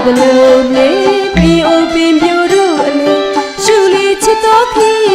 the lonely, be open, beautiful, surely Chitoki.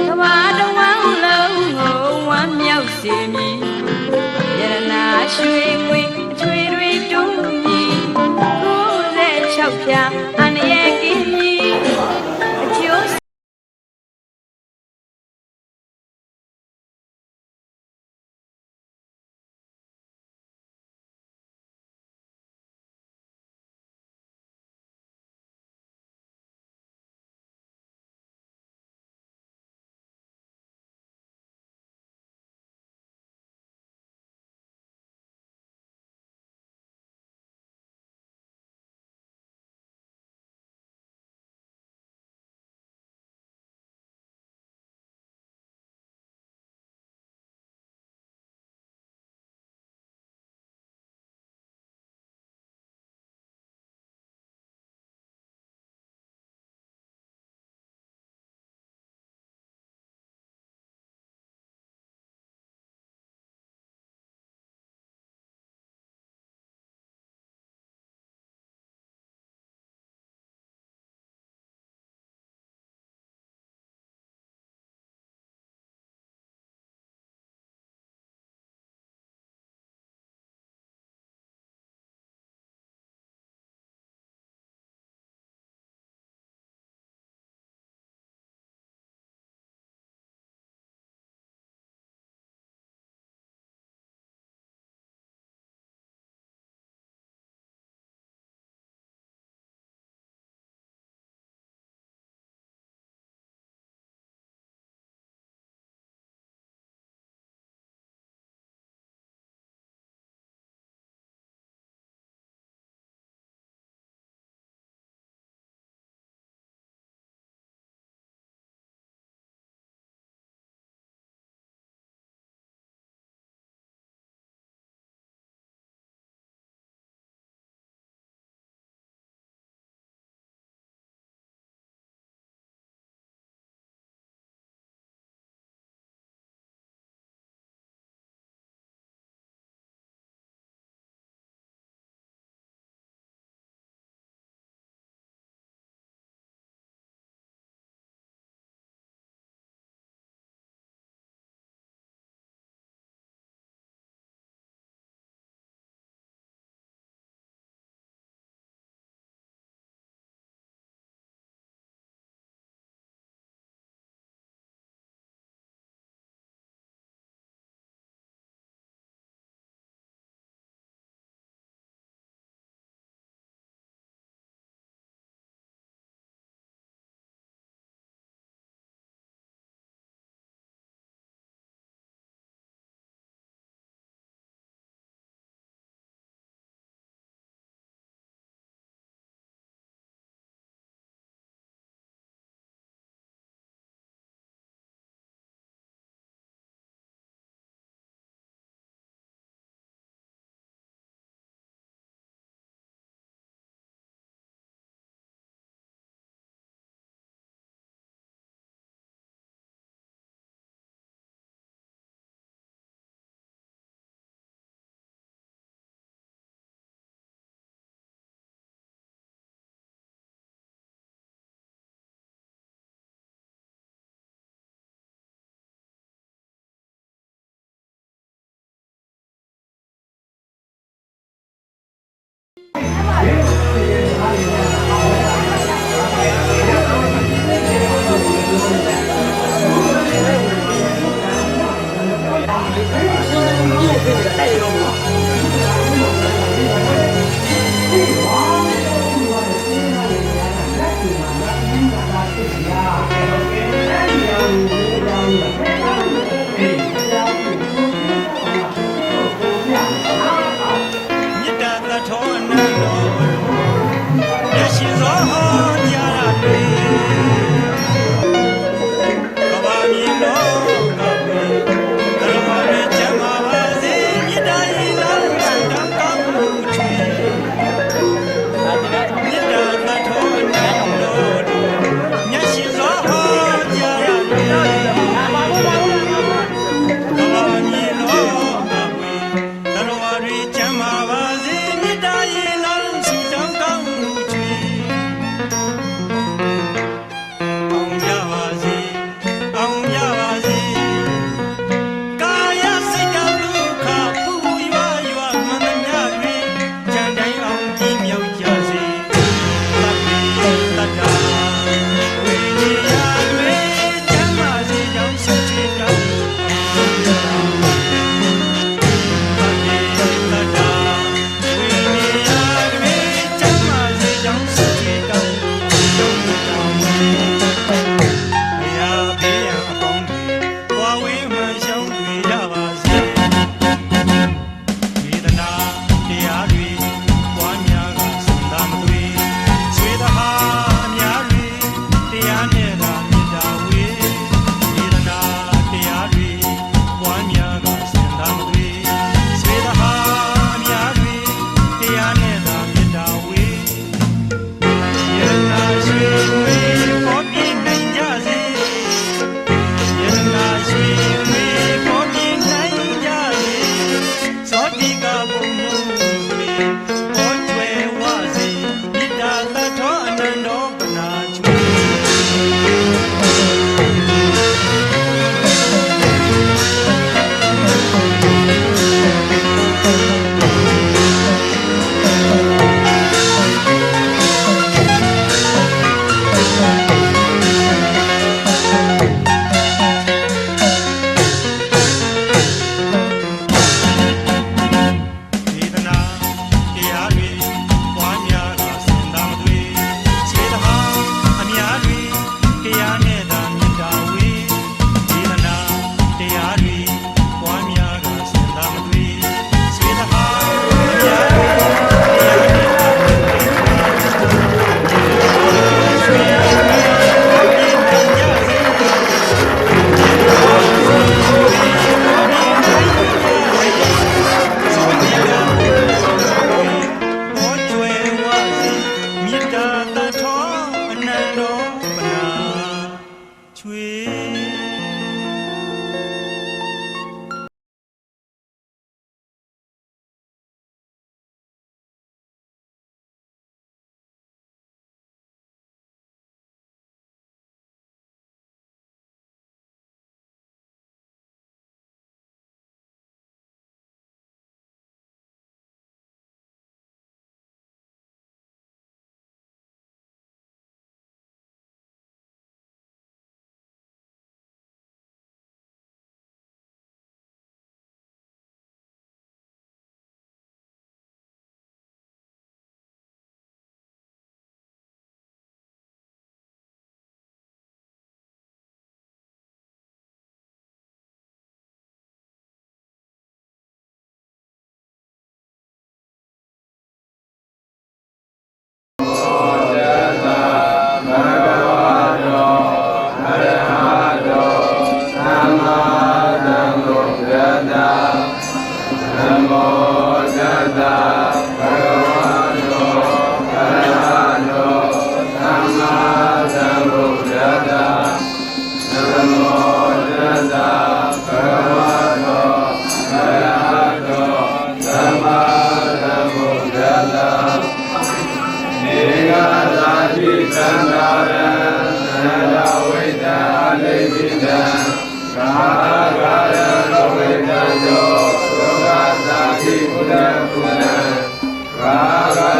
ကဘာတဝမ်းလုံးကိုဝမ်းမြောက်စေမည်ယရနာရွှေငွေအချွေတွေတုံးမြည်96ဖြာအန္တရာယ်ကင်းမည်အကျိုး Raga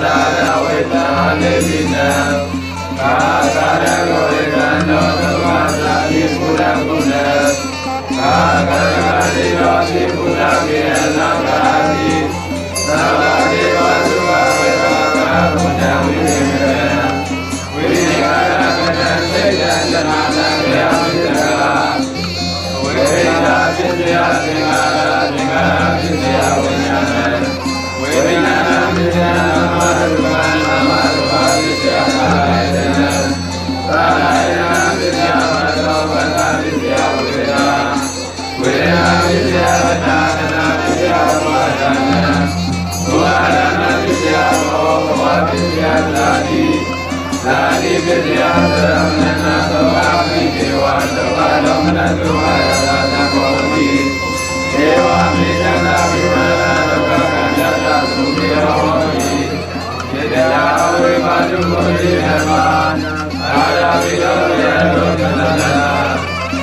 တာရဝိသနေတိနံကာကာရကိုဝိသနောသဘာသာတိပုရကုဏကာကာရတိရောတိပုရကေနာကာတိသဘာတိဝသုဘဝေကာဘုဒ္ဓဝိနေမေဝိနေကာရကတံစေတံသနာတံဗျာဝိတကာဝိနာပစ္စယသင်္ကာရသင်္ကာရပစ္စယဝိညာဏဝိညာဏပစ္စယနာမရူပနာမရူပပစ္စယကာယတံသာယနာပစ္စယဝတ္တောဝတ္တပစ္စယဝေဒနာဝေဒနာပစ္စယဝတ္တနာပစ္စယဝါဒနာဝါဒနာပစ္စယဘောဘဝပစ္စယသာတိသာတိပစ္စယသရမဏသောအာပိဒေဝသောအာလောမနသောအာရတသဘောတိဒေဝမေတ္တာဝိမာနသောကံယတသုခေယောတိယေတရာဝိပါဒုမောတိဓမ္မာအာရဝိရောယေလောကနတ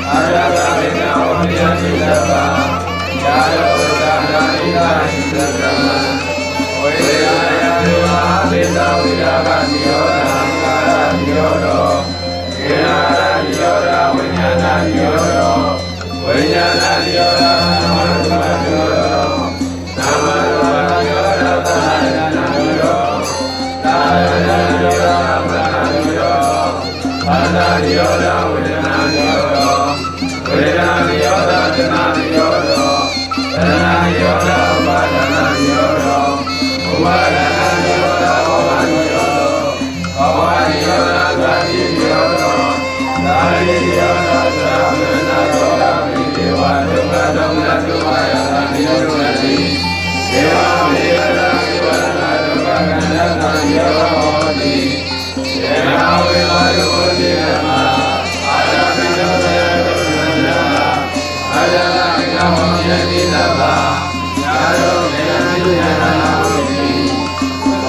အာရကဝိနောဝိယတိတဗ္ဗာယာရောသာရာဣဒာဟိသဗ္ဗမဝေယယဒေဝသေတဝိရာဂနိရောဓံကာရနိရောဓောကေနာရနိရောဓဝိညာဏနိရောဓောဝိညာဏနိရောဓနာမရူပနိရောဓောနာမရူပနိရောဓသာယနာနိရောဓသာယနာနိရောဓပရဏနိရောဓဘာသာနိရောဓဝေဒနာနိရောဓဝေဒနာနိရောဓသနာနိရောဓသနာနိရောဓဘာဒနာနိရောဓဝါဒနာနိရောဓဘဝနိရောဓဘဝနိရောဓသာတိနိရောဓသာတိနိရောဓသာမဏသောကပိဒေဝဒုက္ခဒုက္ခဒုက္ခယသာနိရောဓတိဒေဝမေယတာဝိဝရဏဒုက္ခကန္တသံယောတိဒေဝဝေဝဒုက္ခတိဓမ္မာအာရပိတောယေဒုက္ခန္တအာရပိတောယေတိသဗ္ဗာယာရောမေယတိယနာဝိတိ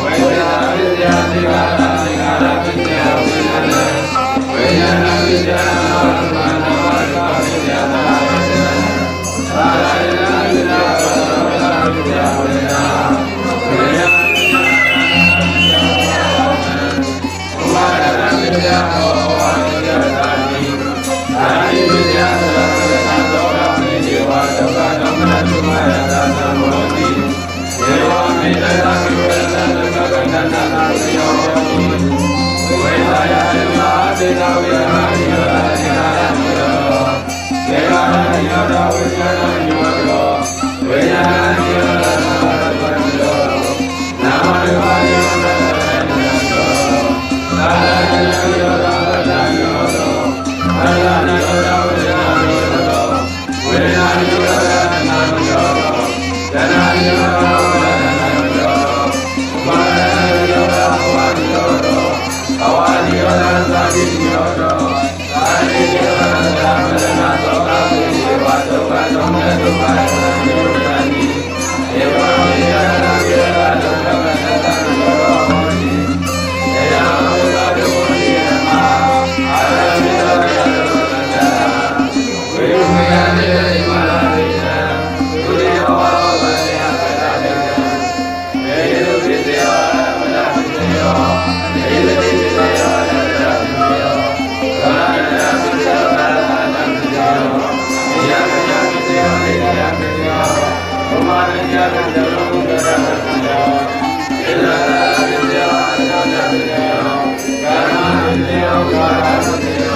ဝေဒနာပစ္စယသင်္ကာရသင်္ကာရပစ္စယဝိညာဏဝိညာဏပစ္စယနာမရူပနာမရူပပစ္စယသာယတံသာယနာပစ္စယဝတ္တဝတ္တပစ္စယဝေဒနာဝေဒနာပစ္စယဝါဒနာပစ္စယဘောဝါပစ္စယသာတိသာတိပစ္စယသရသရသသောကပိဒေဝဒုက္ခဒုက္ခဒုက္ခယသာသမောတိဒေဝမေတ္တာဝိဝရဏဒုက္ခကန္တနာသယောတိဝေဒာယဓမ္မာသေတဝိရဏနိရောဓသေနာယနိရောဓသေနာယနိရောဓဝိညာဏနိရောဓဝိညာဏနိရောဓနာမရူပနိရောဓနာမရူပနိရောဓနိရောဓသာရဏနိရောဓဗတ္တနိရောဓဘာသာနိရောဓဝိညာဏနိရောဓဝိညာဏနိရောဓနာမနိရောဓသနာနိရောဓဝါဒနာနိရောဓဝါဒနာနိရောဓဘဝနိရောဓဘဝနိရောဓသာတိနိရောဓသာတိနိရောဓသာမရဏသောကပိဒေဝဒုက္ခဒုက္ခဒုက္ခနိရောဓတိဧဝမေယနာဝိရဒဒုက္ခကတ္တနိရောဓဟောတိတေယဝိပါဒုဝိဓမ္မာအာရမိတောယဒုက္ခကတ္တဝိဝေယနေတိမာရိယံဒုတိယဝါဝေယကတ္တတေယမေတုပိစေယဝရပိစေယမေတ္တိပိစေယဝရပိစေယကာယနာပိစေယကာယနာပိစေယမေယကယပိစေယမေယပိစေယဘုမာရိယပိစေယဘုဒ္ဓရပိစေယဧလရာပိစေယအနောဒပိစေယကာမပိစေယကာရပိစေယ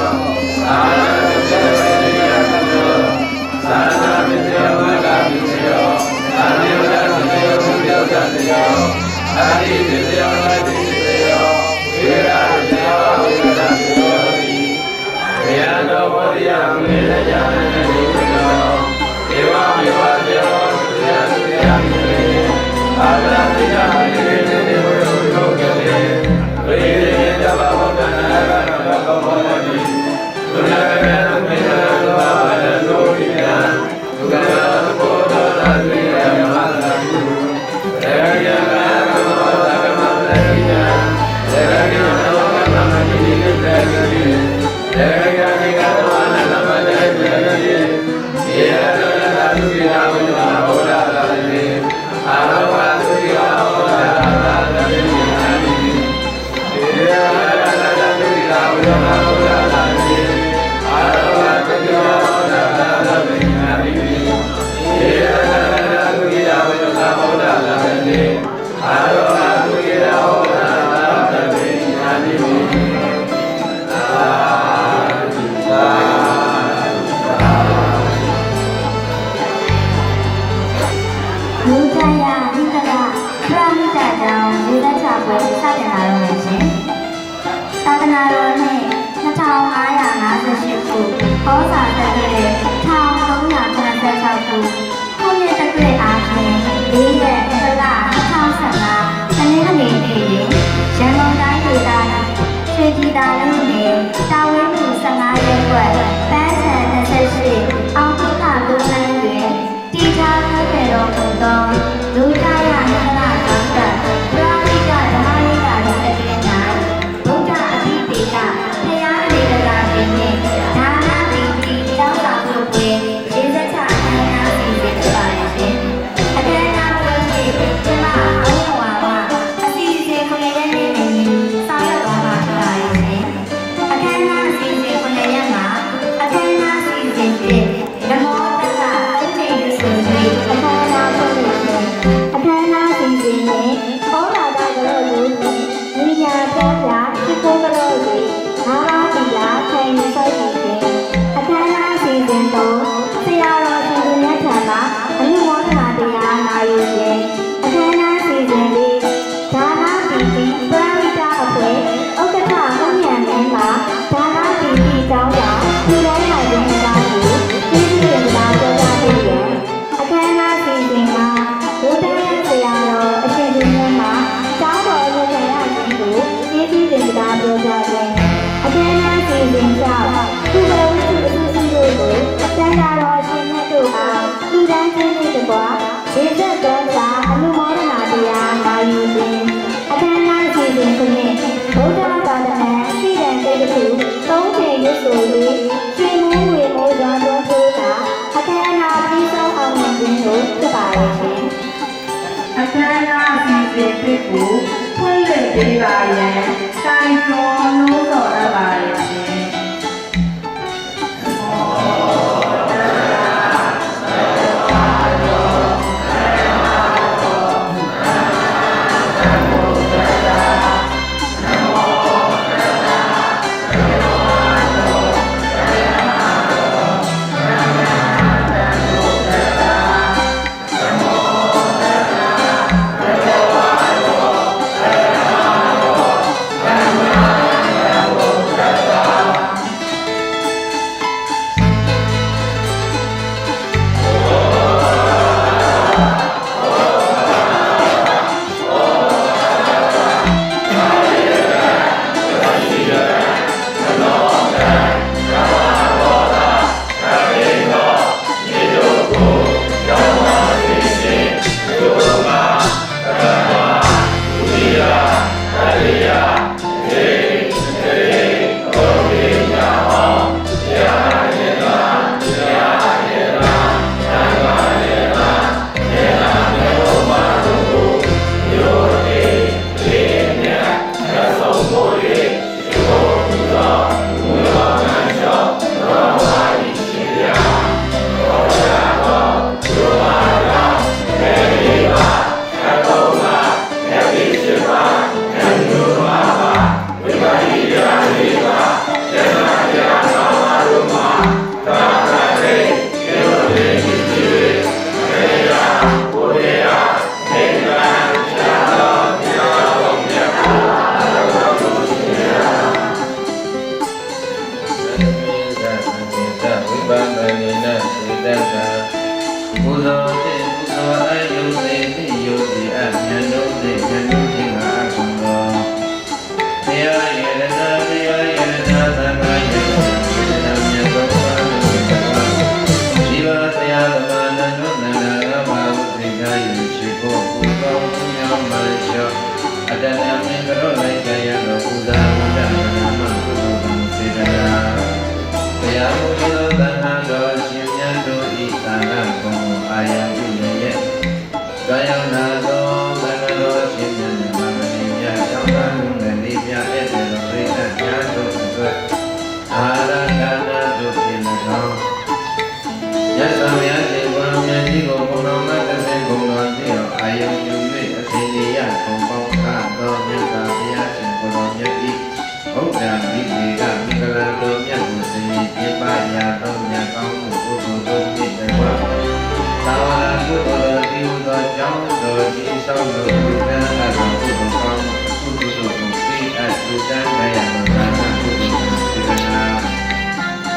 အာရပိစေယဝေဒယပိစေယသာရပိစေယဝကပိစေယအာနိယပိစေယဘုဒ္ဓရပိစေယအာတိပိစေယဝတိပိစေယဝေရပိစေယဝေရပိစေယတိဘေယသောဝရိယမေလယမေတိပိစေယဧဝမေဝတေယောသုယသုယမေအာရတိယမေတိတေဝေဝေကေဝေရေတဘဝတနာရကဘောဘောတိသုယကေနမေနသောဝရတောရိယသုကရဘောဓရတိယမဟာသာယုရေယကကမောသကမပရိယရေယနောကမမတိနိတေကိရေယနိကသဝနာသမတေပိယေယေရတနာသုခိနာဝိနာဘောဓရာတိအာရောဝသုခိနာဘောဓရာတိ တာလုံးနဲ့တာဝင်းမှု15ရက်ွက်ပန်းချံ28အောင်ဒုက္ခဒုက္ခတွင်တိထားခဲ့တော်မူသောလူသားရနန္ဒကောင်းကပရာဟိတဓမ္မရိကရဲ့အတွင်၌ဘုရားအတိတေကဘုရားလေကလာခြင်းနှင့်ဒါနပီတိတောင်းဆောင်မှုတွင်ရေစက်ချအခမ်းအနားစီစဉ်ပါခြင်းအခမ်းအနားကိုရှိကျမအောင်းဝါဝအစီအစဉ်ကိုလည်းနေနေဆောင်ရွက်သွားမှာဖြစ်ပါရဲ့ရှင်အခမ်းအနားအစီအစဉ်ကိုလည်းရမှာအခမ်းအနားအစီအစဉ်ဖြင့်နမောတက္ကဥဒေယဆိုပြီးအခမ်းအနားကိုလည်းအခမ်းအနားအစီအစဉ်နဲ့ဩရာဒကလေးကိုညီညာပြောပြစစ်ကိုကလေးကိုနာရာတီလာထိုင်စိုက်ပြီးအခမ်းအနားအစီအစဉ်တော့ဆရာတော်ရှင်သူမြတ်ထံမှာအမှုမောဒနာတရားနာယူခြင်းအခမ်းအနားအစီအစဉ်လေးဒါနပီတိပရာဟိတအဖွဲ့ဥက္ကဋ္ဌဘုညံမင်းမှာဒါနပီတိတောင်းတာဒီတိုင်းနိုင်တဲ့အကြောင်းကိုသိသိရင်သာပြောပြပေးရအခမ်းအနားအစီအစဉ်မှာဘုဒ္ဓရဲ့ဆရာတော်အရှင်သူမြတ်မှာတောင်းတော်လူခံရခြင်းကိုသိသိရင်သာပြောပြခြင်းအခမ်းအနားအစီအစဉ်ကြောင့်သူတော်ဝိသုအစုစုတို့ကိုတန်တာတော်ရှင်မြတ်တို့အားလူတန်းခြင်းတွေတကွာဒေသတော်စာအမှုမောဒနာတရားနာယူခြင်းအခမ်းအနားအစီအစဉ်ကိုနဲ့ဘုရားသာသနာစိတံတေတခု30ရွတ်ဆို၍ရှင်မူဝေမောစွာတော်ဆိုတာအခမ်းအနားပြီးဆုံးအောင်မြင်ခြင်းကိုဖြစ်ပါရဲ့ရှင်အခမ်းအနားအစီအစဉ်ကိုဖွင့်လှစ်ပေးပါရန်တိုင်တော်လို့တော်ရပါရဲ့ရှင်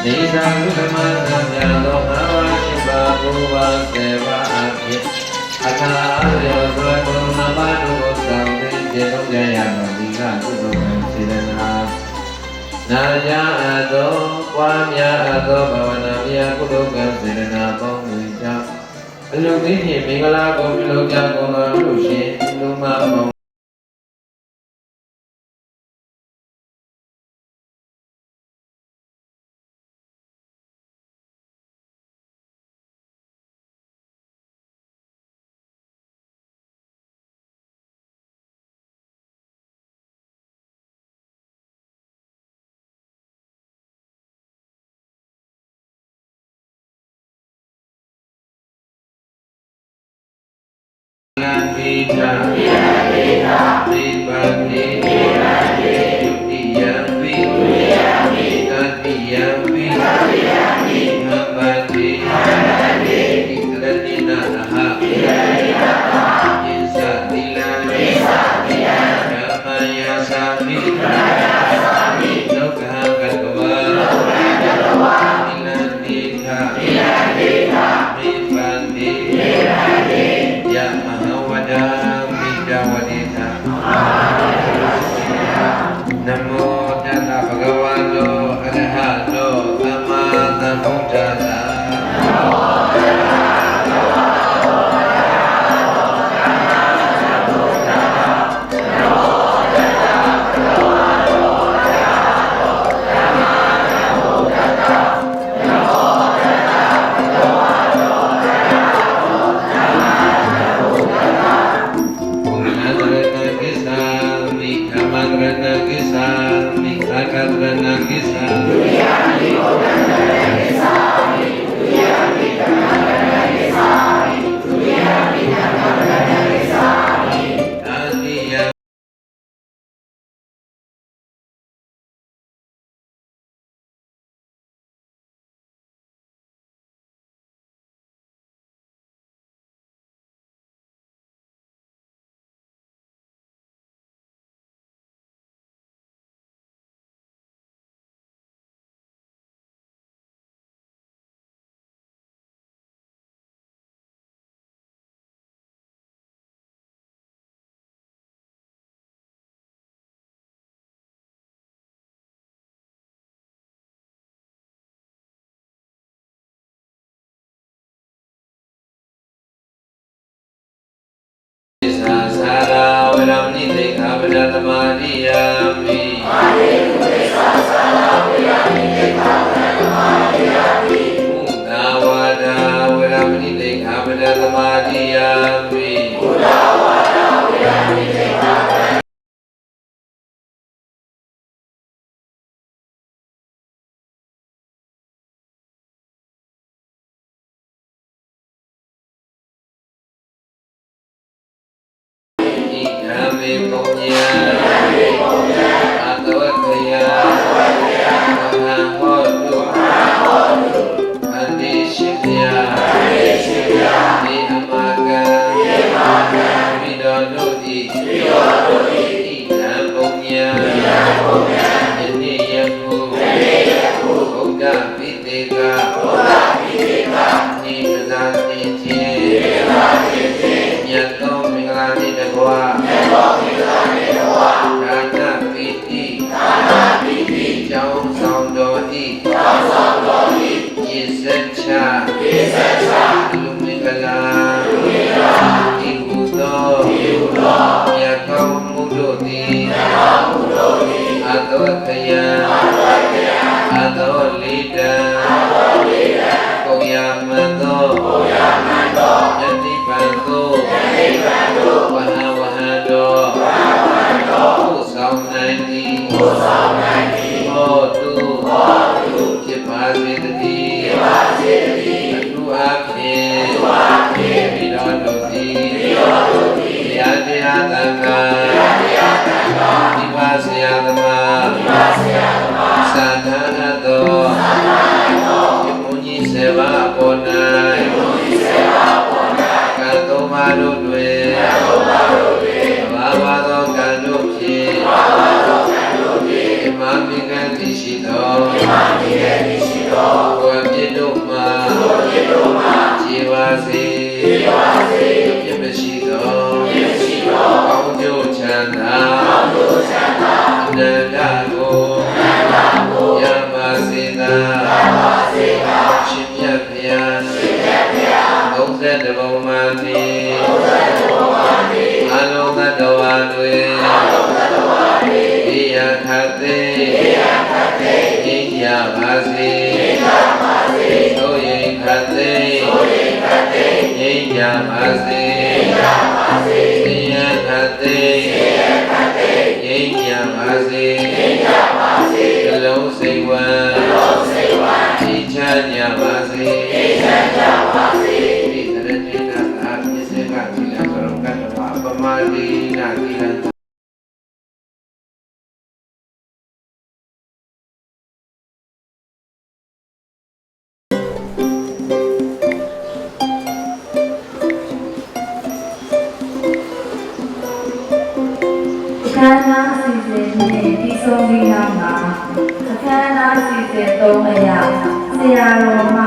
နေသာလူဓမ္မသံဃာတော်ငါးပါးရှိပါဘုရားဆေဘာအဖြစ်အခါအားလျော်စွာဘုံနာမတို့ကိုဆောင်သိကျေလုံးကြရမည်ဒီကကုသိုလ်စေတနာ နာယအသောပွားများအသောဘာဝနာမြတ်ကုသိုလ်ကံစေတနာပေါင်းတွေကြောင့်အလူသိဖြင့်မင်္ဂလာကိုပြုလုပ်ကြကုန်သောလူရှင်လူမပေါင်းပိဋကပိဋကပိပတိပိပတိတိယံပိတိယံပိတတိယံပိတတိယံပိမပတိမပတိတိကတိနာဟတိကတိနာဟဣသတိလံဣသတိလံဓမ္မယသာမိဓမ္မယသာမိလောကံကတဝါလောကံကတဝါဣလံတိခဣလံတိခပိပတိပိပတိယမဟဝဒာမိတဝတိသာနမောတတဗုဒ္ဓဝါသောအရဟသောသမ္မာသမ္ဗုဒ္ဓသာနမောတတဗုဒ္ဓဝါသောအရဟသောသမ္မာသမ္ဗုဒ္ဓသာနမောတတဗုဒ္ဓဝါသောအရဟသောသမ္မာသမ္ဗုဒ္ဓသာနမောတတဗုဒ္ဓဝါသောအရဟသောသမ္မာသမ္ဗုဒ္ဓသာဘုရားရတ္တကိစ္ဆာမိဓမ္မရတ္တကိစ္ဆာမိသက္ကရတ္တကိစ္ဆာဒုယမိဘုဒ္ဓရတ္တကိစ္ဆာမိဒုယမိဓမ္မရတ္တကိစ္ဆာမိဒုယမိဓမ္မရတ္တကိစ္ဆာမိအာတိယသာရာဝရမဏိသေခာပဒသမာတိယမိအာရေဝိသသာရာဝရမဏိသေခာပဒသမာတိယမိမုသာဝါဒာဝရမဏိသေခာပဒသမာတိယမိမုသာဝါဒာဝရမဏိသေခာပဒပုညံအတောတယဝဟံဟောတုအန္တိရှိတယဒီအမကံမိတော်တို့ဤဣဒံပုညံယနေ့ယခုဘုဒ္ဓပိတေကနိပဇာတိခြင်းမြတ်သောမင်္ဂလာနှင့်တကွာဒါနပိတိကျောင်းဆောင်တော်ဤယေဇချလူမင်္ဂလာဤကုသောမြတ်ကောင်းမှုတို့သည်အတောတယံအတောလိတံကိုရမသောယတိပံသောဝဟဝဟတောကိုဆောင်နိုင်သည်ဟောတုဖြစ်ပါစေတည်းအထူးအားဖြင့်မိတော်တို့သည်တရားတရားသံဃာဒီပါဆရာသမားသာသနာတော်ဘုန်းကြီးစေပါပေါ်၌ကံသုံးပါးတို့တွင်ဘာဝသောကံတို့ဖြင့်ဓမ္မမိကံတည်ရှိသောဘုရားပြည့်တို့မှာခြေပါစေပြည့်မရှိသောကောင်းကျိုးချမ်းသာအနန္တကို စေသို့ရင်ခတ်သိငြိမ်းကြပါစေဆင်းရဲခတ်သိငြိမ်းကြပါစေအလုံးစိတ်ဝမ်းဒီချမ်းကြပါစေဒီတရတိနာသာပစ္စေကသီလကရုကတ္တဝပမာတိနာသီလခန္ဓာစီစဉ်နဲ့ဒီဆုံးပြီးနောက်မှာအခမ်းအနားစီစဉ်သုံးအရာဆရာတော်မှ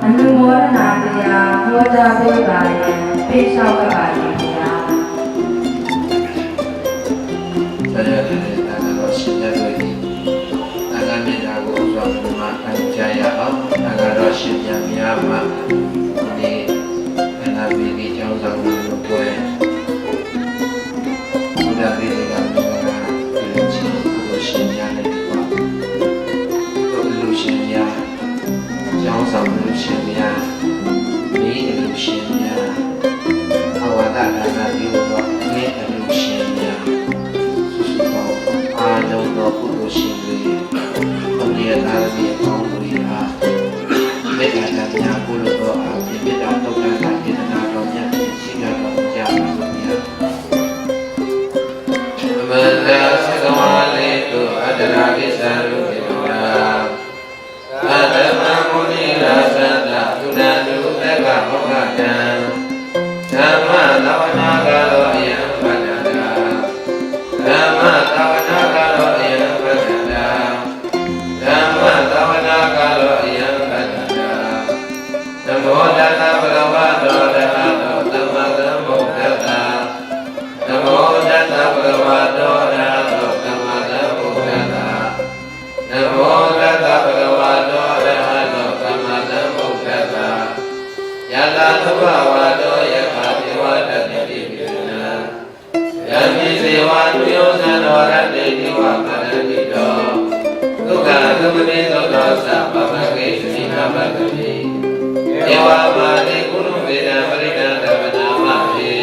အနုမောဒနာတရားဟောကြားပေးပါရန်ပေးလျှောက်ပါလိမ့်ဗျာဆရာတော်ကတော့ရှင်ရတွေ့ဒီအငါမေတ္တာကိုဥစွာဘုရားအကြရအောင်အငါတော်ရှင်ပြန်များမှာဒီအနာပိတိကျောင်းဆောင်ကိုပွဲဘုရားလေးတွေကဒီချင်းကိုရှင်များနဲ့ဒီပါတို့လူရှင်များကျောင်းဆောင်လူရှင်များဒီလူရှင်များဘဝတာနာဒီတော့ဒီလူရှင်များအာလုံးတော်ပုရုရှင်တွေဘုရားသားကြီးအပေါင်းတို့ဟာမေတ္တာတရားကိုလိုတော့အပြည့်မေတ္တာတော့တာစေတနာတော်မြတ်ရှိကြတော်ကြပါလို့ဗျာမန္တသကဝါလေးတို့အတ္တရာကိစ္စလို့ပြောတာအတ္တမမုနိရာသတ္တသုဏတုသက္ကမောဟတံဓမ္မသဝနာကရောယံပတ္တတာဓမ္မသဝနာကရောယံပတ္တတာဓမ္မသဝနာကရောယံပတ္တတာနမောတတ္တဗုဒ္ဓဝါဒောရဟတောသမ္မာသမ္ဗုဒ္ဓတ္တနမောတတ္တဗုဒ္ဓဝါဒောရဟတောသမ္မာသမ္ဗုဒ္ဓတ္တနမောတတ္တဗုဒ္ဓဝါဒောရဟတောသမ္မာသမ္ဗုဒ္ဓတ္တယတာသဗ္ဗဝါဒောယခာတိဝတ္တိပိပိနံယမိစေဝါတုယောသံတော်ရတ္တိတိဝကရတိတောဒုက္ခသမတိသောသောသဗ္ဗမဂေသိနာပတ္တိဧဝမာတိကုဏဝေဒပရိဒံတဗနာမဟိ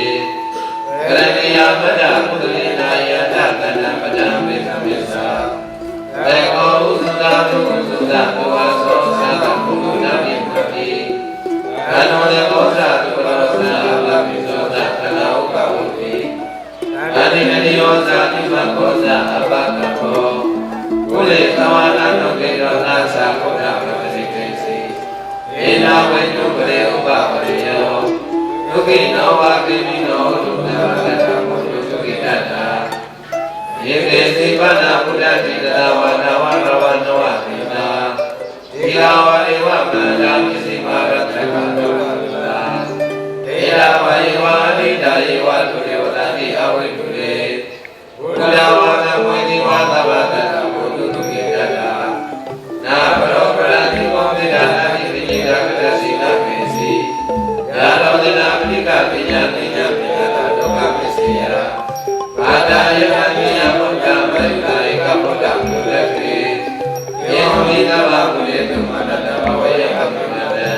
ကရဏိယပဒကုသလေနာယတကဏပဒံမေသမေသာတေကောဥသုဒသုသုဒတောဝသောသတ္တကုဏနာမိမတိကနောတေဘောဇတုရောသအလပိသောသကနာဥပဝတိအနိကတိယောဇာတိမခောဇအပကခောကုလေသဝနာနောကေရောနာသကုဏပပစိကေစီဧနာဝေတုပရေဥပပရိယောဒုက္ခိနောဝါကိမိနောဒုက္ခဝတ္တမောဒုက္ခိတတ္တာယေကေသိပနာဘုဒ္ဓတိတဝါနာဝရဝနောဝတိနာဒီဃဝေဝမန္တာမိစိမာရတ္တကတောတာဒေယဝေဝအတိတာယေဝတုရေဝတတိအဝိတုရေဘုရားဝါဒဝေဒီဝါသဗ္ဗတတဘုဒ္ဓတုကေတတနာဘရောပရတိဝမေဒာနာတိပိဋကကတစီနာမေစီယာလောဒနာပိဋကပညာပညာပိဋကဒုက္ခပစ္စယဘာဒာယဟံယဘုဒ္ဓမေတ္တာဧကဘုဒ္ဓမူလကေယေဟိသဗ္ဗမူလေတုမန္တတဘဝေယကပိမန္တံ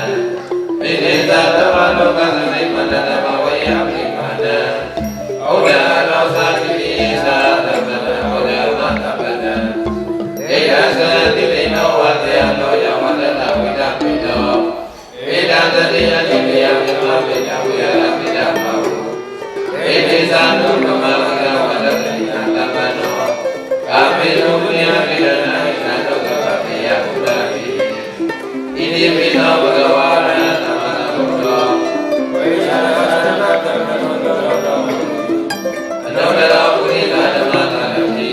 ပိဋိသတဗ္ဗလောကသမိမန္တတဘဝေယပိမန္တံဩဒာလောသာတိပိသာသဗ္ဗနဩဒာမတပတံဒေယသတိပိနောဝတ္တယလောယဝတ္တတဝိဒပိနောဧတံတတိယတိပိယမြမပိတဝိရပိတမဟုဧတိသနုမမဝကဝတ္တတိယတပ္ပနောကာမေတုပုညပိရဏိသံဒုက္ခပတိယဘုရားပိဣတိပိနောဘဂဝါရသမဏဗုဒ္ဓောဝိသရဝတ္တတမနုတ္တောတောအနုတ္တရောပုရိသဓမ္မသရတိ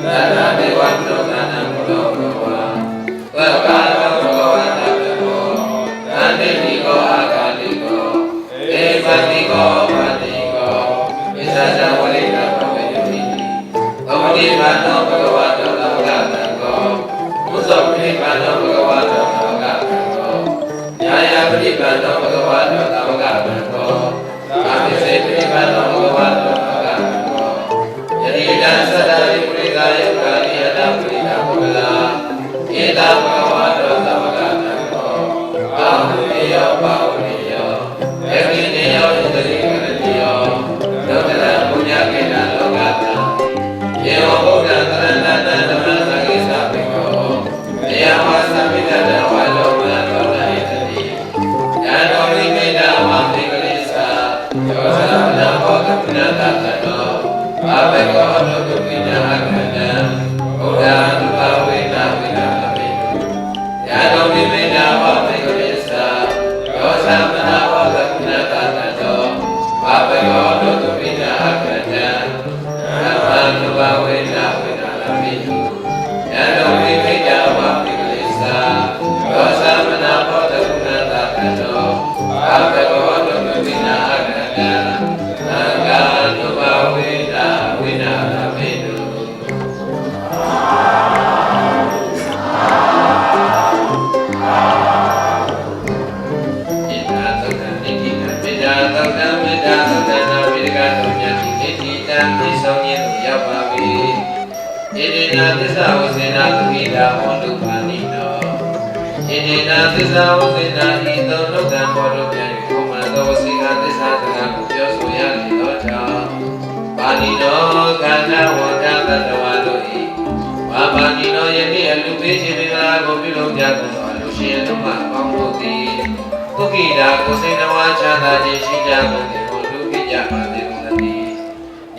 သတ္တဒေဝနုသနံဘုရောဘဂဝါသဗ္ဗာဘဂဝါတဗ္ဗောသန္တိတိကောအာဂါတိကောဧပတိကောပါတိကောဝိသဇဝရိတဘဝေတိသမတိမနောဘဂဝါတောလောကတံကောမုသောပိပန္နောဘဂဝါတောလောကတံကောညာယပရိပန္နောဘဂဝါတောလောကတံကောကာမိစေပရိပန္နောဘဂဝါတောလောကတံကောယတိတံသတ္တရိပုရိသယေကာနိယတပုရိသဘုဂလာဧတဘဂဝါတော ဘေကောတုတုပိနာကတံဘုရားတုပဝိနာဝိနာမေတုယာတော်မိမိနာဝဘေကောပိစာယောသမနာဝကကုဏကတတောဘာဘေကောတုတုပိနာကတံသမတုပဝိနာဝိနာမေတုယာတော်မိမိနာဝဘေကောပိစာယောသမနာဝကကုဏကတတောဘာဘေကောတုတုပိနာကတံသစ္စာဝိသေနာသုခိတာဝန္တုပါဏိနောဣတိနာသစ္စာဝိသေနာဤသို့လောကံဘောတို့ပြန်၍ဘုမသောဝစီကသစ္စာစကားကိုပြောဆိုရလေသောကြောင့်ပါဏိနောခန္ဓာဝန္တသတ္တဝါတို့၏ဘာပါဏိနောယနေ့အလူပေးခြင်းမင်္ဂလာကိုပြုလုပ်ကြကုန်သောအလူရှင်တို့မှပေါင်းတို့သည်သုခိတာကိုစိတ်နှဝါချမ်းသာခြင်းရှိကြကုန်သည်ကိုလူပြကြပါစေကုန်သတည်း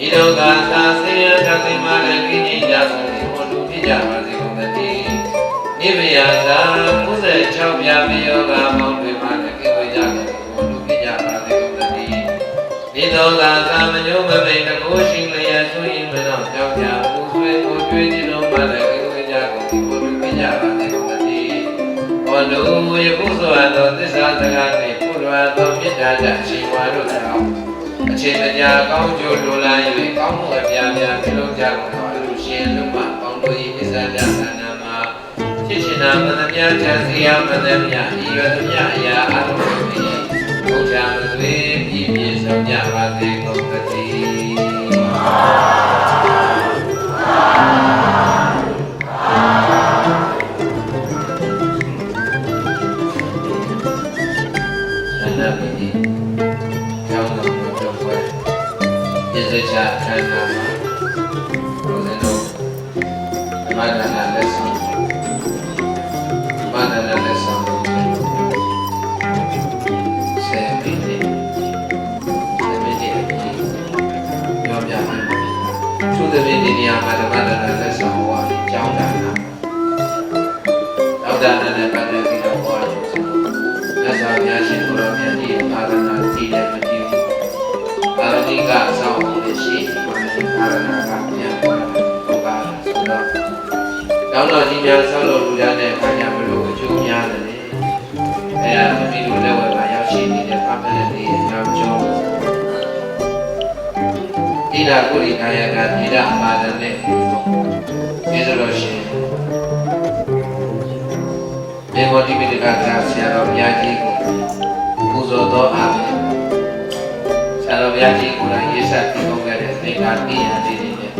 ဤတို့ကသာစေယကသိမလည်းကိဉ္စကြကုန်သည်ကြပါစေကုန်သတည်းနိဗ္ဗာန်သာ96ပြားမြေယောဂမောင်းတွေမှာလည်းကိဝေကြကုန်ဘုလူပြကြပါစေကုန်သတည်းဒီသောကသာမညုမမိန်တကိုးရှိလျက်ဆိုရင်မတော့ကြောက်ကြဘူးဆွေးကိုတွေ့ခြင်းလုံးမှာလည်းကိဝေကြကုန်ဘုလူပြကြပါစေကုန်သတည်းဘုလူယခုဆိုအပ်သောသစ္စာစကားနှင့်ပုရဝသောမေတ္တာကြရှိဝါတို့ကြောင့်အချိန်တရားကောင်းကျိုးလိုလား၍ကောင်းမှုအပြားများပြုလုပ်ကြကုန်သောအလူရှင်တို့မှတို့ဤပစ္စဒသနာမှာဖြစ်ချင်တာမသမျှချမ်းစီရမသမျှဤရသမျှအရာအလုံးစုံ၏ဘုရားမသွေးပြည့်ပြည့်စုံကြပါစေကုန်သတည်းသန္တာပိတိကျောင်းတော်တို့ဘွယ်ပြည့်စုံချခန္ဓာမှာဘုရားတို့မာနနာလက်ဆောင်ဆေပိတိပြောပြမယ်သူတပည့်ဒီနေရာမှာဓမ္မဒါနလက်ဆောင်ဟောကျောင်းဒါနတောက်ဒါနနဲ့ပတ်သက်ပြီးတော့ဟောတယ်လက်ဆောင်များရှင်ဘုရားမြတ်ကြီးအာရဏတည်တယ်မတည်ဘူးအာရဏိကဆောင်းလို့ရှိအာရဏကပြန်ပေါ်တယ်ဘုရားဆိုတော့တောင်းတော်ကြီးများဆောက်လုပ်လူသားတဲ့အခါကျမလို့အကျိုးများတယ်လေအဲဒါမိမိတို့လက်ဝဲမှာရောက်ရှိနေတဲ့ဖဖလက်တွေရဲ့နောက်ကျောင်းဣဒာကုရိကာယကဣဒာအပါဒနဲ့ဒီလိုလို့ရှိရင်ဘေဝတိပိဋကသာဆရာတော်ဘုရားကြီးကိုပူဇော်တော်အားဖြင့်ဆရာတော်ဘုရားကြီးကိုလည်းရေးဆက်ပြုလုပ်ခဲ့တဲ့သင်္ကာတိယလေးတွေနဲ့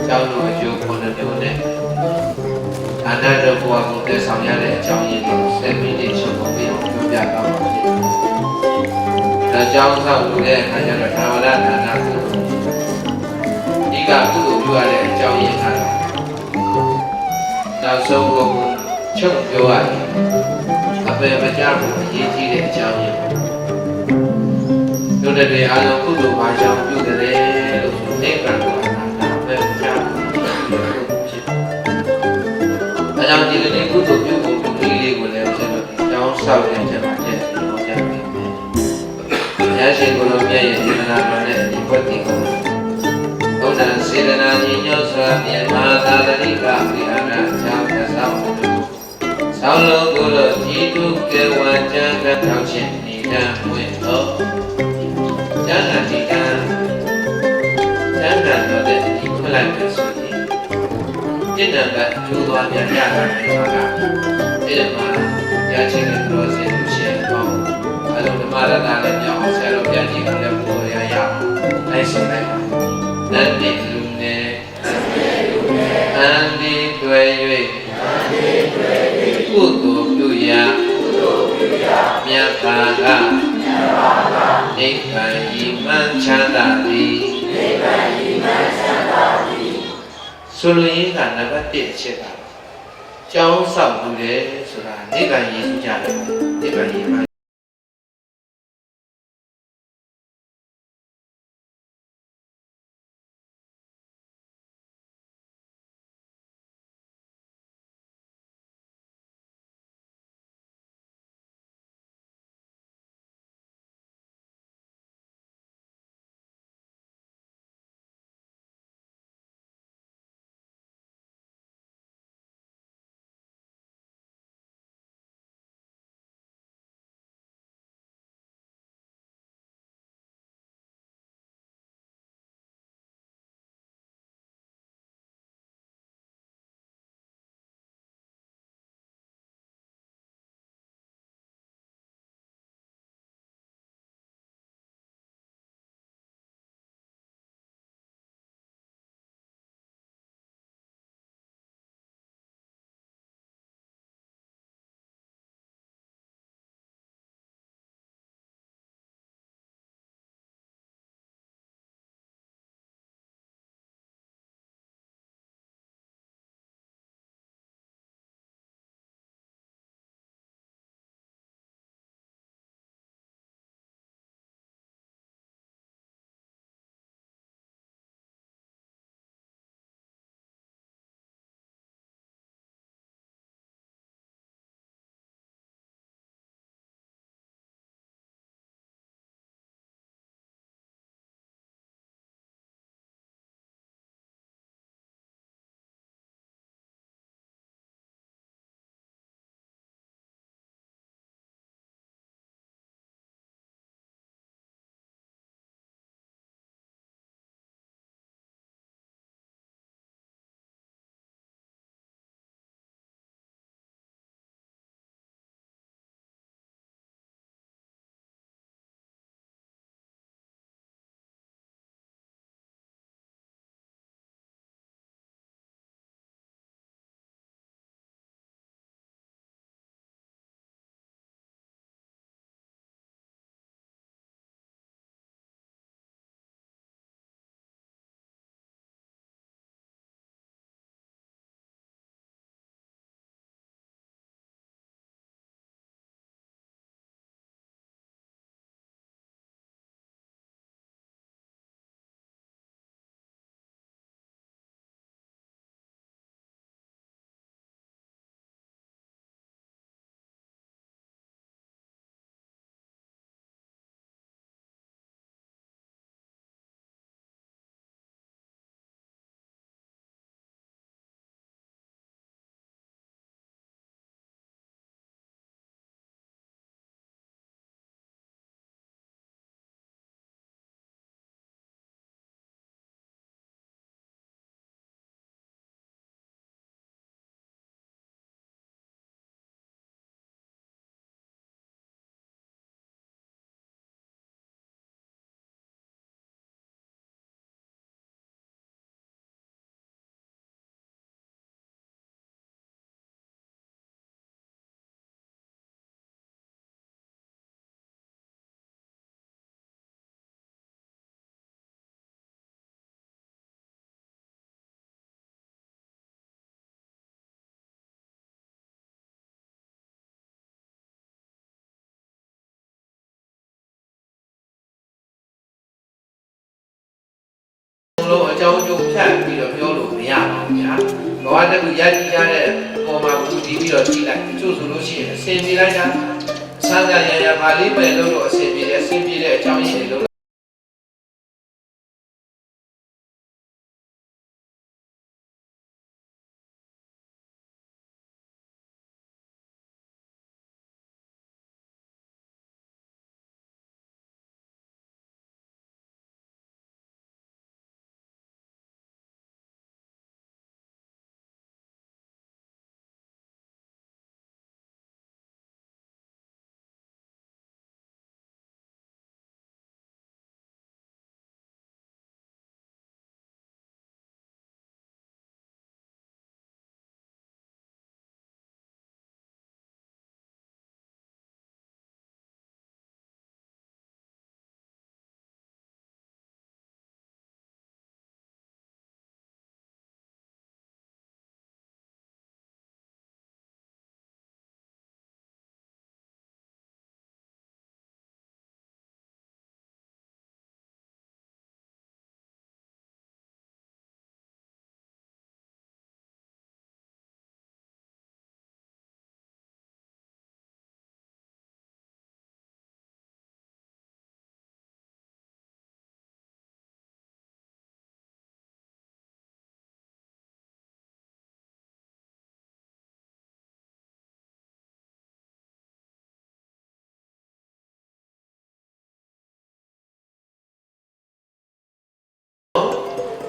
ကျောင်းတော်အကျိုးခုနှစ်မျိုးနဲ့အနန္တဘုရားကိုတည်ဆောင်ရတဲ့အကြောင်းရင်းကို7မိနစ်ချုပ်ပုံပြီးပြောပြသွားပါမယ်။ဒါကြောင့်ဆောက်လုပ်တဲ့အခါကျတော့သာဝရဌာနကိုဒီကကုသိုလ်ပြုရတဲ့အကြောင်းရင်းကတော့နောက်ဆုံးကိုချုပ်ပြောရရင်အပေမကြဘူးအရေးကြီးတဲ့အကြောင်းရင်းတို့တွေအားလုံးကုသိုလ်ဘာကြောင့်ပြုတယ်လဲလို့ဆိုနေကြတော့အပေမကြဘူးအဲကြောင့်ဒီကနေ့ကုသိုလ်ပြုဖို့ပြုလေးကိုလည်းဆက်လို့ကျောင်းဆောက်တဲ့ချက်မှာချက်ပြီးတော့ကြားပြီးမယ်။ရရှိကိုလိုမြတ်ရဲ့စေတနာတော်နဲ့ဒီဝတ္တိကိုဘုရားစေတနာညီညွတ်စွာမြတ်မာသာတရိကဝိဟာရကျောင်းသက်ဆောင်ဆောင်းလုံးကိုလိုဤတုကေဝံကျမ်းကထောက်ခြင်းဤတံဝိသောကျမ်းစာတိကံကျမ်းစာတော်တဲ့ဒီခလိုက်ပဲဆိုရင်တိတ္တကကျိုးသွားပြန်ရတာဒီမှာကအဲ့ဒါမှာရချင်းတဲ့ process ကိုရှင်းအောင်အဲ့လိုဓမ္မရတာလည်းကြောင်းဆရာတော်ပြန်ကြည့်လို့လည်းပေါ်ရရအောင်လိုက်ဆုံးလိုက်ပါတန်တိလူနဲ့အန္တိတွေ့၍ကုသိုလ်ပြုရာမြတ်ဘာကနိဗ္ဗာန်ဤမှန်ချမ်းသာသည်ဆိုလိုရင်းကနံပါတ်1အချက်ကကျောင်းဆောက်လူတယ်ဆိုတာနိဗ္ဗာန်ရည်စူးကြတယ်နိဗ္ဗာန်ရည်မှ ဆုံးဖြတ်ပြီးတော့ပြောလို့မရပါဘူးညာဘဝတစ်ခုရည်ကြည်ကြတဲ့အပေါ်မှာဘူးဒီပြီးတော့ကြည့်လိုက်တချို့ဆိုလို့ရှိရင်အစင်ပြေလိုက်တာစမ်းကြရရပါလိမ့်မယ်လို့တော့အစင်ပြေတဲ့အကြောင်းရင်းတွေလို့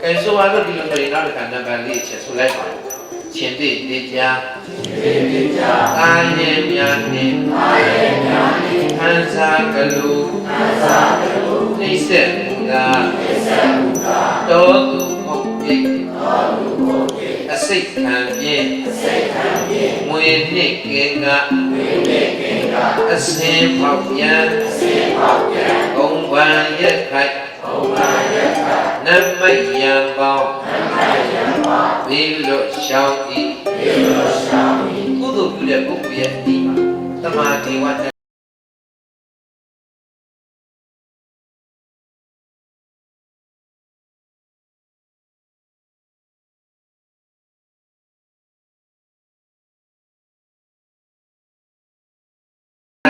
ကဲဆိုပါတော့ဒီလိုဆိုရင်နောက်တစ်ခါနံပါတ်4ချက်ဆိုလိုက်ပါရှင်တိတေချာအာယေမြာနိဟန်စာကလူနှိစ္စမူတာတောသူဟုတ်ပြိအစိတ်ခံပြင်းမွေနှစ်ကင်ကအစင်ပေါက်ပြန်ဂုံဝံရက်ခိုက်နမယံပေါင်းဘီလွတ်ရှောင်းဤကုသိုလ်ပြုတဲ့ပုဂ္ဂိုလ်ရဲ့အတိမှာသမာဓိဝတ္တတ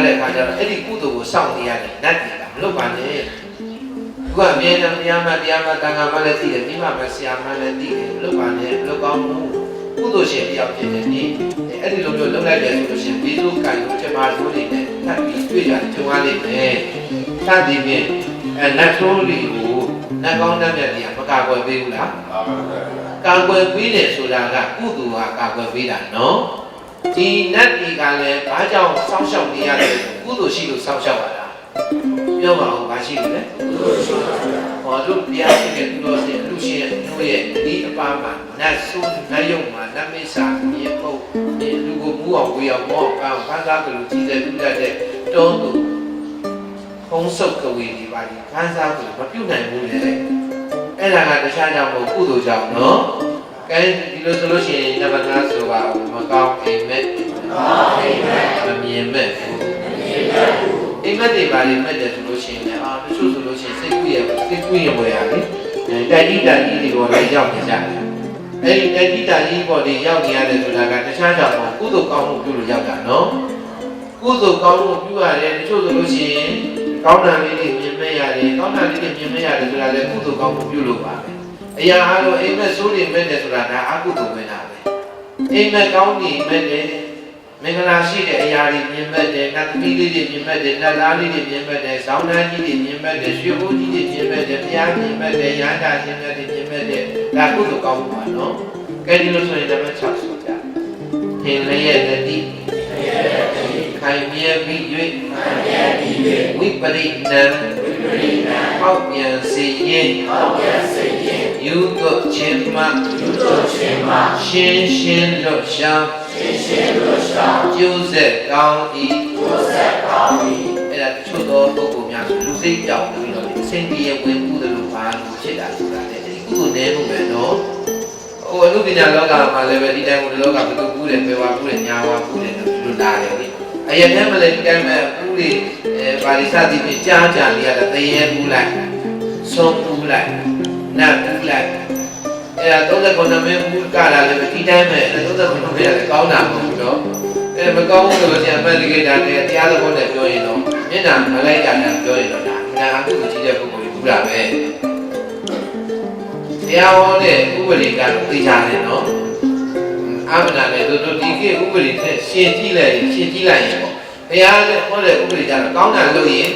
ဲ့အခါကျတော့အဲ့ဒီကုသိုလ်ကိုစောင့်နေရတယ်နတ်ပြည်ကမလုပ်ပါနဲ့သူကအမြဲတမ်းတရားမှတန်ခါမှလည်းသိတယ်မိမမှဆရာမှလည်းသိတယ်မလုပ်ပါနဲ့မလုပ်ကောင်းဘူးကုသိုလ်ရှင်တယောက်ဖြစ်တဲ့နေ့အဲ့ဒီလိုမျိုးလုပ်လိုက်တယ်ဆိုလို့ရှိရင်ဒီလိုကံကိုချက်ပါဆိုးနေတယ်ထပ်ပြီးတွေ့ရတယ်ကြုံရလိမ့်မယ်ထပ်ပြီးပြင်နတ်ဆိုးတွေကိုနတ်ကောင်းတတ်တဲ့နေရာမကာကွယ်ပေးဘူးလားကာကွယ်ပေးတယ်ဆိုတာကကုသိုလ်ကကာကွယ်ပေးတာနော်ဒီနတ်ပြည်ကလည်းဘာကြောင့်စောင့်ရှောက်နေရလဲကုသိုလ်ရှိလို့စောင့်ရှောက်ရတာပြောပါဦးဘာရှိလို့လဲဟောတို့တရားရှိတဲ့သူတော်စင်လူရှင်တို့ရဲ့ဒီအပါမှာနတ်ဆိုးနတ်ယုံမှာနတ်မိစ္ဆာမြေဖို့ဒီလူကိုမူအောင်ဝေအောင်မောအောင်ဖန်ကားကလူကြီးတဲ့ပြုတတ်တဲ့တုံးသူခုံးဆုပ်ကဝေဒီပါဒီဖန်စားကိုမပြုတ်နိုင်ဘူးလေအဲ့ဒါကတခြားကြောင့်မဟုတ်ကုသိုလ်ကြောင့်နော်ကဲဒီလိုဆိုလို့ရှိရင်နံပါတ်5ဆိုပါဦးမကောင်းအိမ်မက်မမြင်မဲ့အိမ်မက်တွေပါလိမ့်မဲ့တယ်ဆိုလို့ရှိရင်လည်းတချို့ဆိုလို့ရှိရင်စိတ်ကူးရဝယ်ရလေတိုက်ကြီးတွေကိုလည်းရောက်နေကြတယ်အဲ့ဒီတိုက်ကြီးပေါ်တွေရောက်နေရတယ်ဆိုတာကတခြားကြောင့်မဟုတ်ကုသိုလ်ကောင်းမှုပြုလို့ရောက်တာနော်ကုသိုလ်ကောင်းမှုပြုရတယ်တချို့ဆိုလို့ရှိရင်ကောင်းတာလေးတွေမြင်မဲ့ရတယ်ကောင်းတာလေးတွေမြင်မဲ့ရတယ်ဆိုတာလည်းကုသိုလ်ကောင်းမှုပြုလို့ပါပဲအရာအားလုံးအိမ်မက်ဆိုးတွေမဲ့တယ်ဆိုတာဒါအကုသိုလ်ပဲတာပဲအိမ်မက်ကောင်းနေမဲ့တယ်မင်္ဂလာရှိတဲ့အရာတွေမြင်မဲ့တယ်နတ်သမီးလေးတွေမြင်မဲ့တယ်နတ်သားလေးတွေမြင်မဲ့တယ်ဇောင်းနှန်းကြီးတွေမြင်မဲ့တယ်ရွှေဘိုးကြီးတွေမြင်မဲ့တယ်ဘုရားမြင်မဲ့တယ်ရဟန္တာရှင်တွေမြင်မဲ့တယ်ဒါကုသိုလ်ကောင်းမှုပါနော်ကဲဒီလိုဆိုရင်လည်း6ဆိုကြသင်လည်းရဲ့တတိခိုင်မြဲပြီး၍ဝိပရိနံပေါက်ပြန်စေရင်ယူတို့ချင်းမှရှင်းလွတ်ရှောင်းကျိုးဆက်ကောင်းဤအဲ့ဒါတချို့သောပုဂ္ဂိုလ်များလူစိတ်ကြောက်ပြီးတော့အစဉ်ပြေဝင်မှုတို့လိုပါလို့ဖြစ်တာဆိုတာလေဒီကုသိုလ်နည်းမှုပဲနော်ဟိုအနုပညာလောကမှာလည်းပဲဒီတိုင်းကိုလောကဘယ်လိုကူးတယ်ပဲဝါကူးတယ်ညာဝါကူးတယ်လို့လာတယ်လေအရင်ကမှလည်းဒီတိုင်းပဲကူးလေပါဠိစသည်ဖြင့်ကြားနေရတာတရေကူးလိုက်ဆုံးကူးလိုက်နတ်ကူးလိုက် အဲ့ဒါ39မင်းဘူးကလာလည်းဒီတိုင်းပဲ39မင်းလည်းကောင်းတာမဟုတ်ဘူးနော်အဲ့မကောင်းဘူးလို့ပြန်ပတ်လိကေတာနဲ့တရားသဘောနဲ့ပြောရင်တော့မျက်နှာမလိုက်တာနဲ့ပြောရင်တော့ဒါအကုသိုလ်ကြီးတဲ့ပုဂ္ဂိုလ်ကြီးဘူးလားပဲတရားဟောတဲ့ဥပဒေကတော့သိကြတယ်နော်အာမနာနဲ့တို့ဒီကိဥပဒေနဲ့ရှင်းကြည့်လိုက်ရင်ပေါ့တရားနဲ့ဟောတဲ့ဥပဒေကြတော့ကောင်းတာလို့ရင်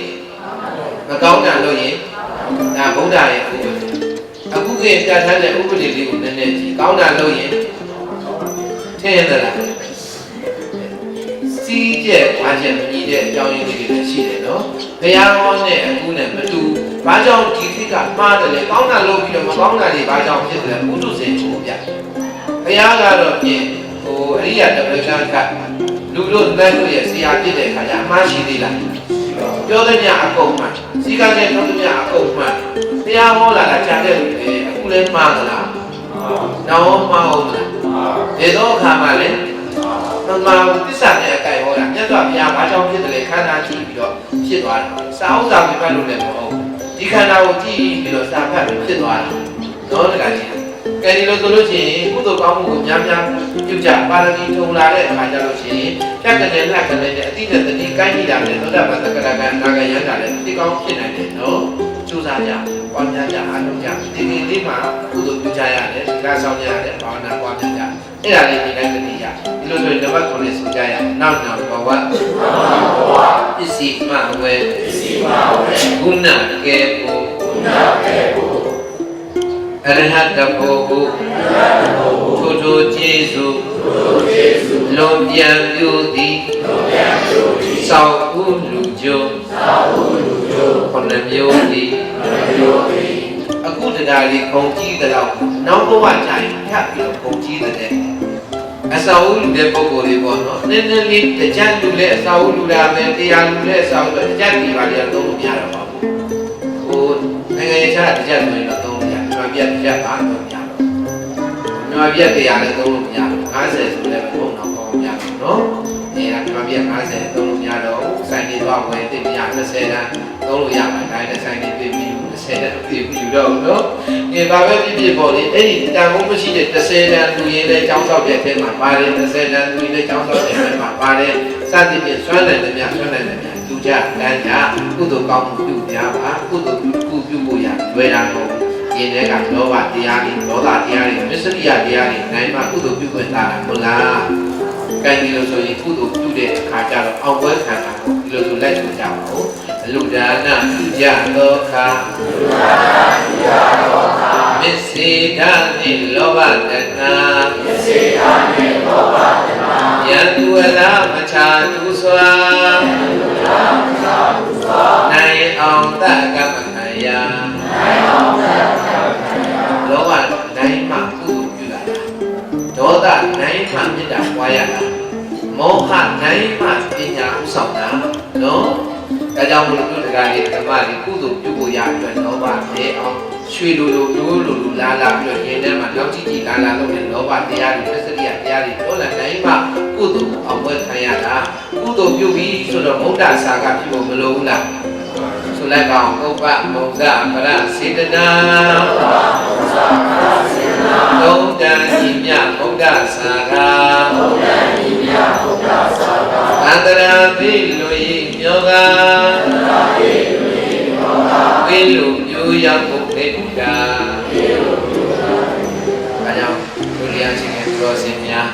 မကောင်းတာလို့ရင်ဒါဗုဒ္ဓရဲ့ဥပဒေအခုကပြဋ္ဌာန်းတဲ့ဥပဒေလေးကိုနည်းနည်းကြည့်ကောင်းတာလို့ရင်ထင်ရသလားစီးကျက်ဝါကျက်မကြီးတဲ့အကြောင်းရင်းလေးတွေရှိတယ်နော်ဘုရားဟောတဲ့အခုနဲ့မတူဘာကြောင့်ဒီခေတ်ကမှားတယ်လဲကောင်းတာလို့ပြီးတော့မကောင်းတာတွေဘာကြောင့်ဖြစ်တယ်လဲဘုဒ္ဓဆင်ကိုပြဘုရားကတော့ပြင်ဟိုအရိယတပ္ပကကလူတို့တန်းတို့ရဲ့ဆရာဖြစ်တဲ့အခါကျအမှားရှိသေးလားပြောတဲ့ညအကုန်မှစီကနဲ့ပြောတဲ့ညအကုန်မှတရားဟောလာတာကြားတဲ့လူတွေအခုလည်းမှားသလားတော့မှားအောင်လားဒီတော့အခါမှာလည်းမှန်သစ္စာနဲ့အကြိုက်ဟောတာမြတ်စွာဘုရားဘာကြောင့်ဖြစ်တယ်လဲခန္ဓာကြည့်ပြီးတော့ဖြစ်သွားတယ်စာဥစ္စာပြတ်လို့လည်းမဟုတ်ဒီခန္ဓာကိုကြည့်ပြီးတော့စာဖတ်ပြီးဖြစ်သွားတယ်တော့တကယ်ကြီးကဲဒီလိုဆိုလို့ရှိရင်ကုသိုလ်ကောင်းမှုကိုများများပြုကြပါရမီထုံလာတဲ့အခါကျလို့ရှိရင်ဖြတ်ကနေလက်ကနေအတိနဲ့တတိကိုင်းကြည့်တာနဲ့သောတာပန်သက္ကရာကနာဂယန္တာလည်းဒီကောင်းဖြစ်နိုင်တယ်နော်ကြိုးစားကြပွားများကြအားထုတ်ကြဒီနေ့လေးမှာကုသိုလ်ပြုကြရတယ်ဒီကဆောင်ကြရတယ်ဘာဝနာပွားများကြအဲ့ဒါလေးဒီတိုင်းတတိယဒီလိုဆိုရင်တော့ကိုယ်နဲ့ဆိုကြရနောက်ဘဝပစ္စည်းမဝဲဂုဏကဲကိုအရဟတဘောကိုထိုကျေစုလွန်ပြန်ပြုသည်သောက်ဦးလူကျုံခொနမျိုးသည်အခုတရားလေးခုံကြည့်တဲ့တော့နောက်ဘဝကျရင်ထပ်ပြီးခုံကြည့်တဲ့အစာအုပ်လူတဲ့ပုဂ္ဂိုလ်တွေပေါ့နော်နည်းနည်းလေးတကြံလူလည်းအစာအုပ်လူတာပဲတရားလူလည်းအစာအုပ်ပဲတကြံဒီပါလေတော့မရတော့ပါဘူးဟိုနိုင်ငံခြားတကြံဆိုရင်တော့သုံးလို့ရတယ်ပြတ်ပြတ်ပါတော့မရတော့ညောပြတ်တရားလည်းသုံးလို့မရဘူး50ဆိုလည်းဘုံတော့ပေါင်းမရဘူးနော်နေတာညောပြတ်50သုံးလို့မရတော့စိုင်းနေတော့ဝယ်တိတ်မရ20တန်းသုံးလို့ရမှာဒါနဲ့စိုင်းနေပြည့်ပြီး20တန်းပြည့်ပြီးတော့နော်ဒီဘာပဲဖြစ်ဖြစ်ပေါ့လေအဲ့ဒီတန်ဖိုးမရှိတဲ့30တန်းလူရင်းတဲ့ကျောင်းဆောက်တဲ့အဲမှာပါတယ်30တန်းလူရင်းတဲ့ကျောင်းဆောက်တဲ့အဲမှာပါတယ်စသဖြင့်ဆွမ်းနိုင်တယ်များလူကြတန်းကြကုသိုလ်ကောင်းမှုပြုများပါကုသိုလ်ပြုဖို့ရလွယ်တာတော့ဒီနေ့ကလောဘတရားတွေဒေါသတရားတွေမစ္စရိယတရားတွေနိုင်မှကုသိုလ်ပြုခွင့်တာဟုတ်လားကဲဒီလိုဆိုရင်ကုသိုလ်ပြုတဲ့အခါကျတော့အောင်ပွဲခံတာဒီလိုဆိုလိုက်ဆိုကြပါဦးလူဒါနပြုကြသောအခါမစ္စေဓာနှင့်လောဘတဏယံသူဝလာမချာသူစွာနိုင်အောင်တကမခံယလောဘနိုင်မှကုသိုလ်ပြုလာဒေါသနိုင်မှမေတ္တာပွားရတာမောဟနိုင်မှပညာဥဆောင်တာနော်ဒါကြောင့်မလို့တို့တရားလေးဓမ္မလေးကုသိုလ်ပြုဖို့ရအတွက်လောဘနဲ့အောင်ရွှေလိုမျိုးလိုလာပြီးတော့ရင်းထဲမှာနောက်ကြည့်လာလို့လည်းလောဘတရားတွေပစ္စရိယတရားတွေပေါ်လာနိုင်မှကုသိုလ်အောင်ပွဲခံရတာကုသိုလ်ပြုပြီးဆိုတော့မုဒ္ဒစာကပြုဖို့မလိုဘူးလားဆိုလိုက်ပါအောင်ဥပ္ပမုဒ္ဒပရစေတနာသုံးတန်ဤမြမုဒ္ဒစာကအန္တရာပိလူဤမြောကဝိလူမျိုးရောက်ဖို့ခေတ္တအဲကြောင့်လူလျာရှင်ရဲ့တော်စင်များ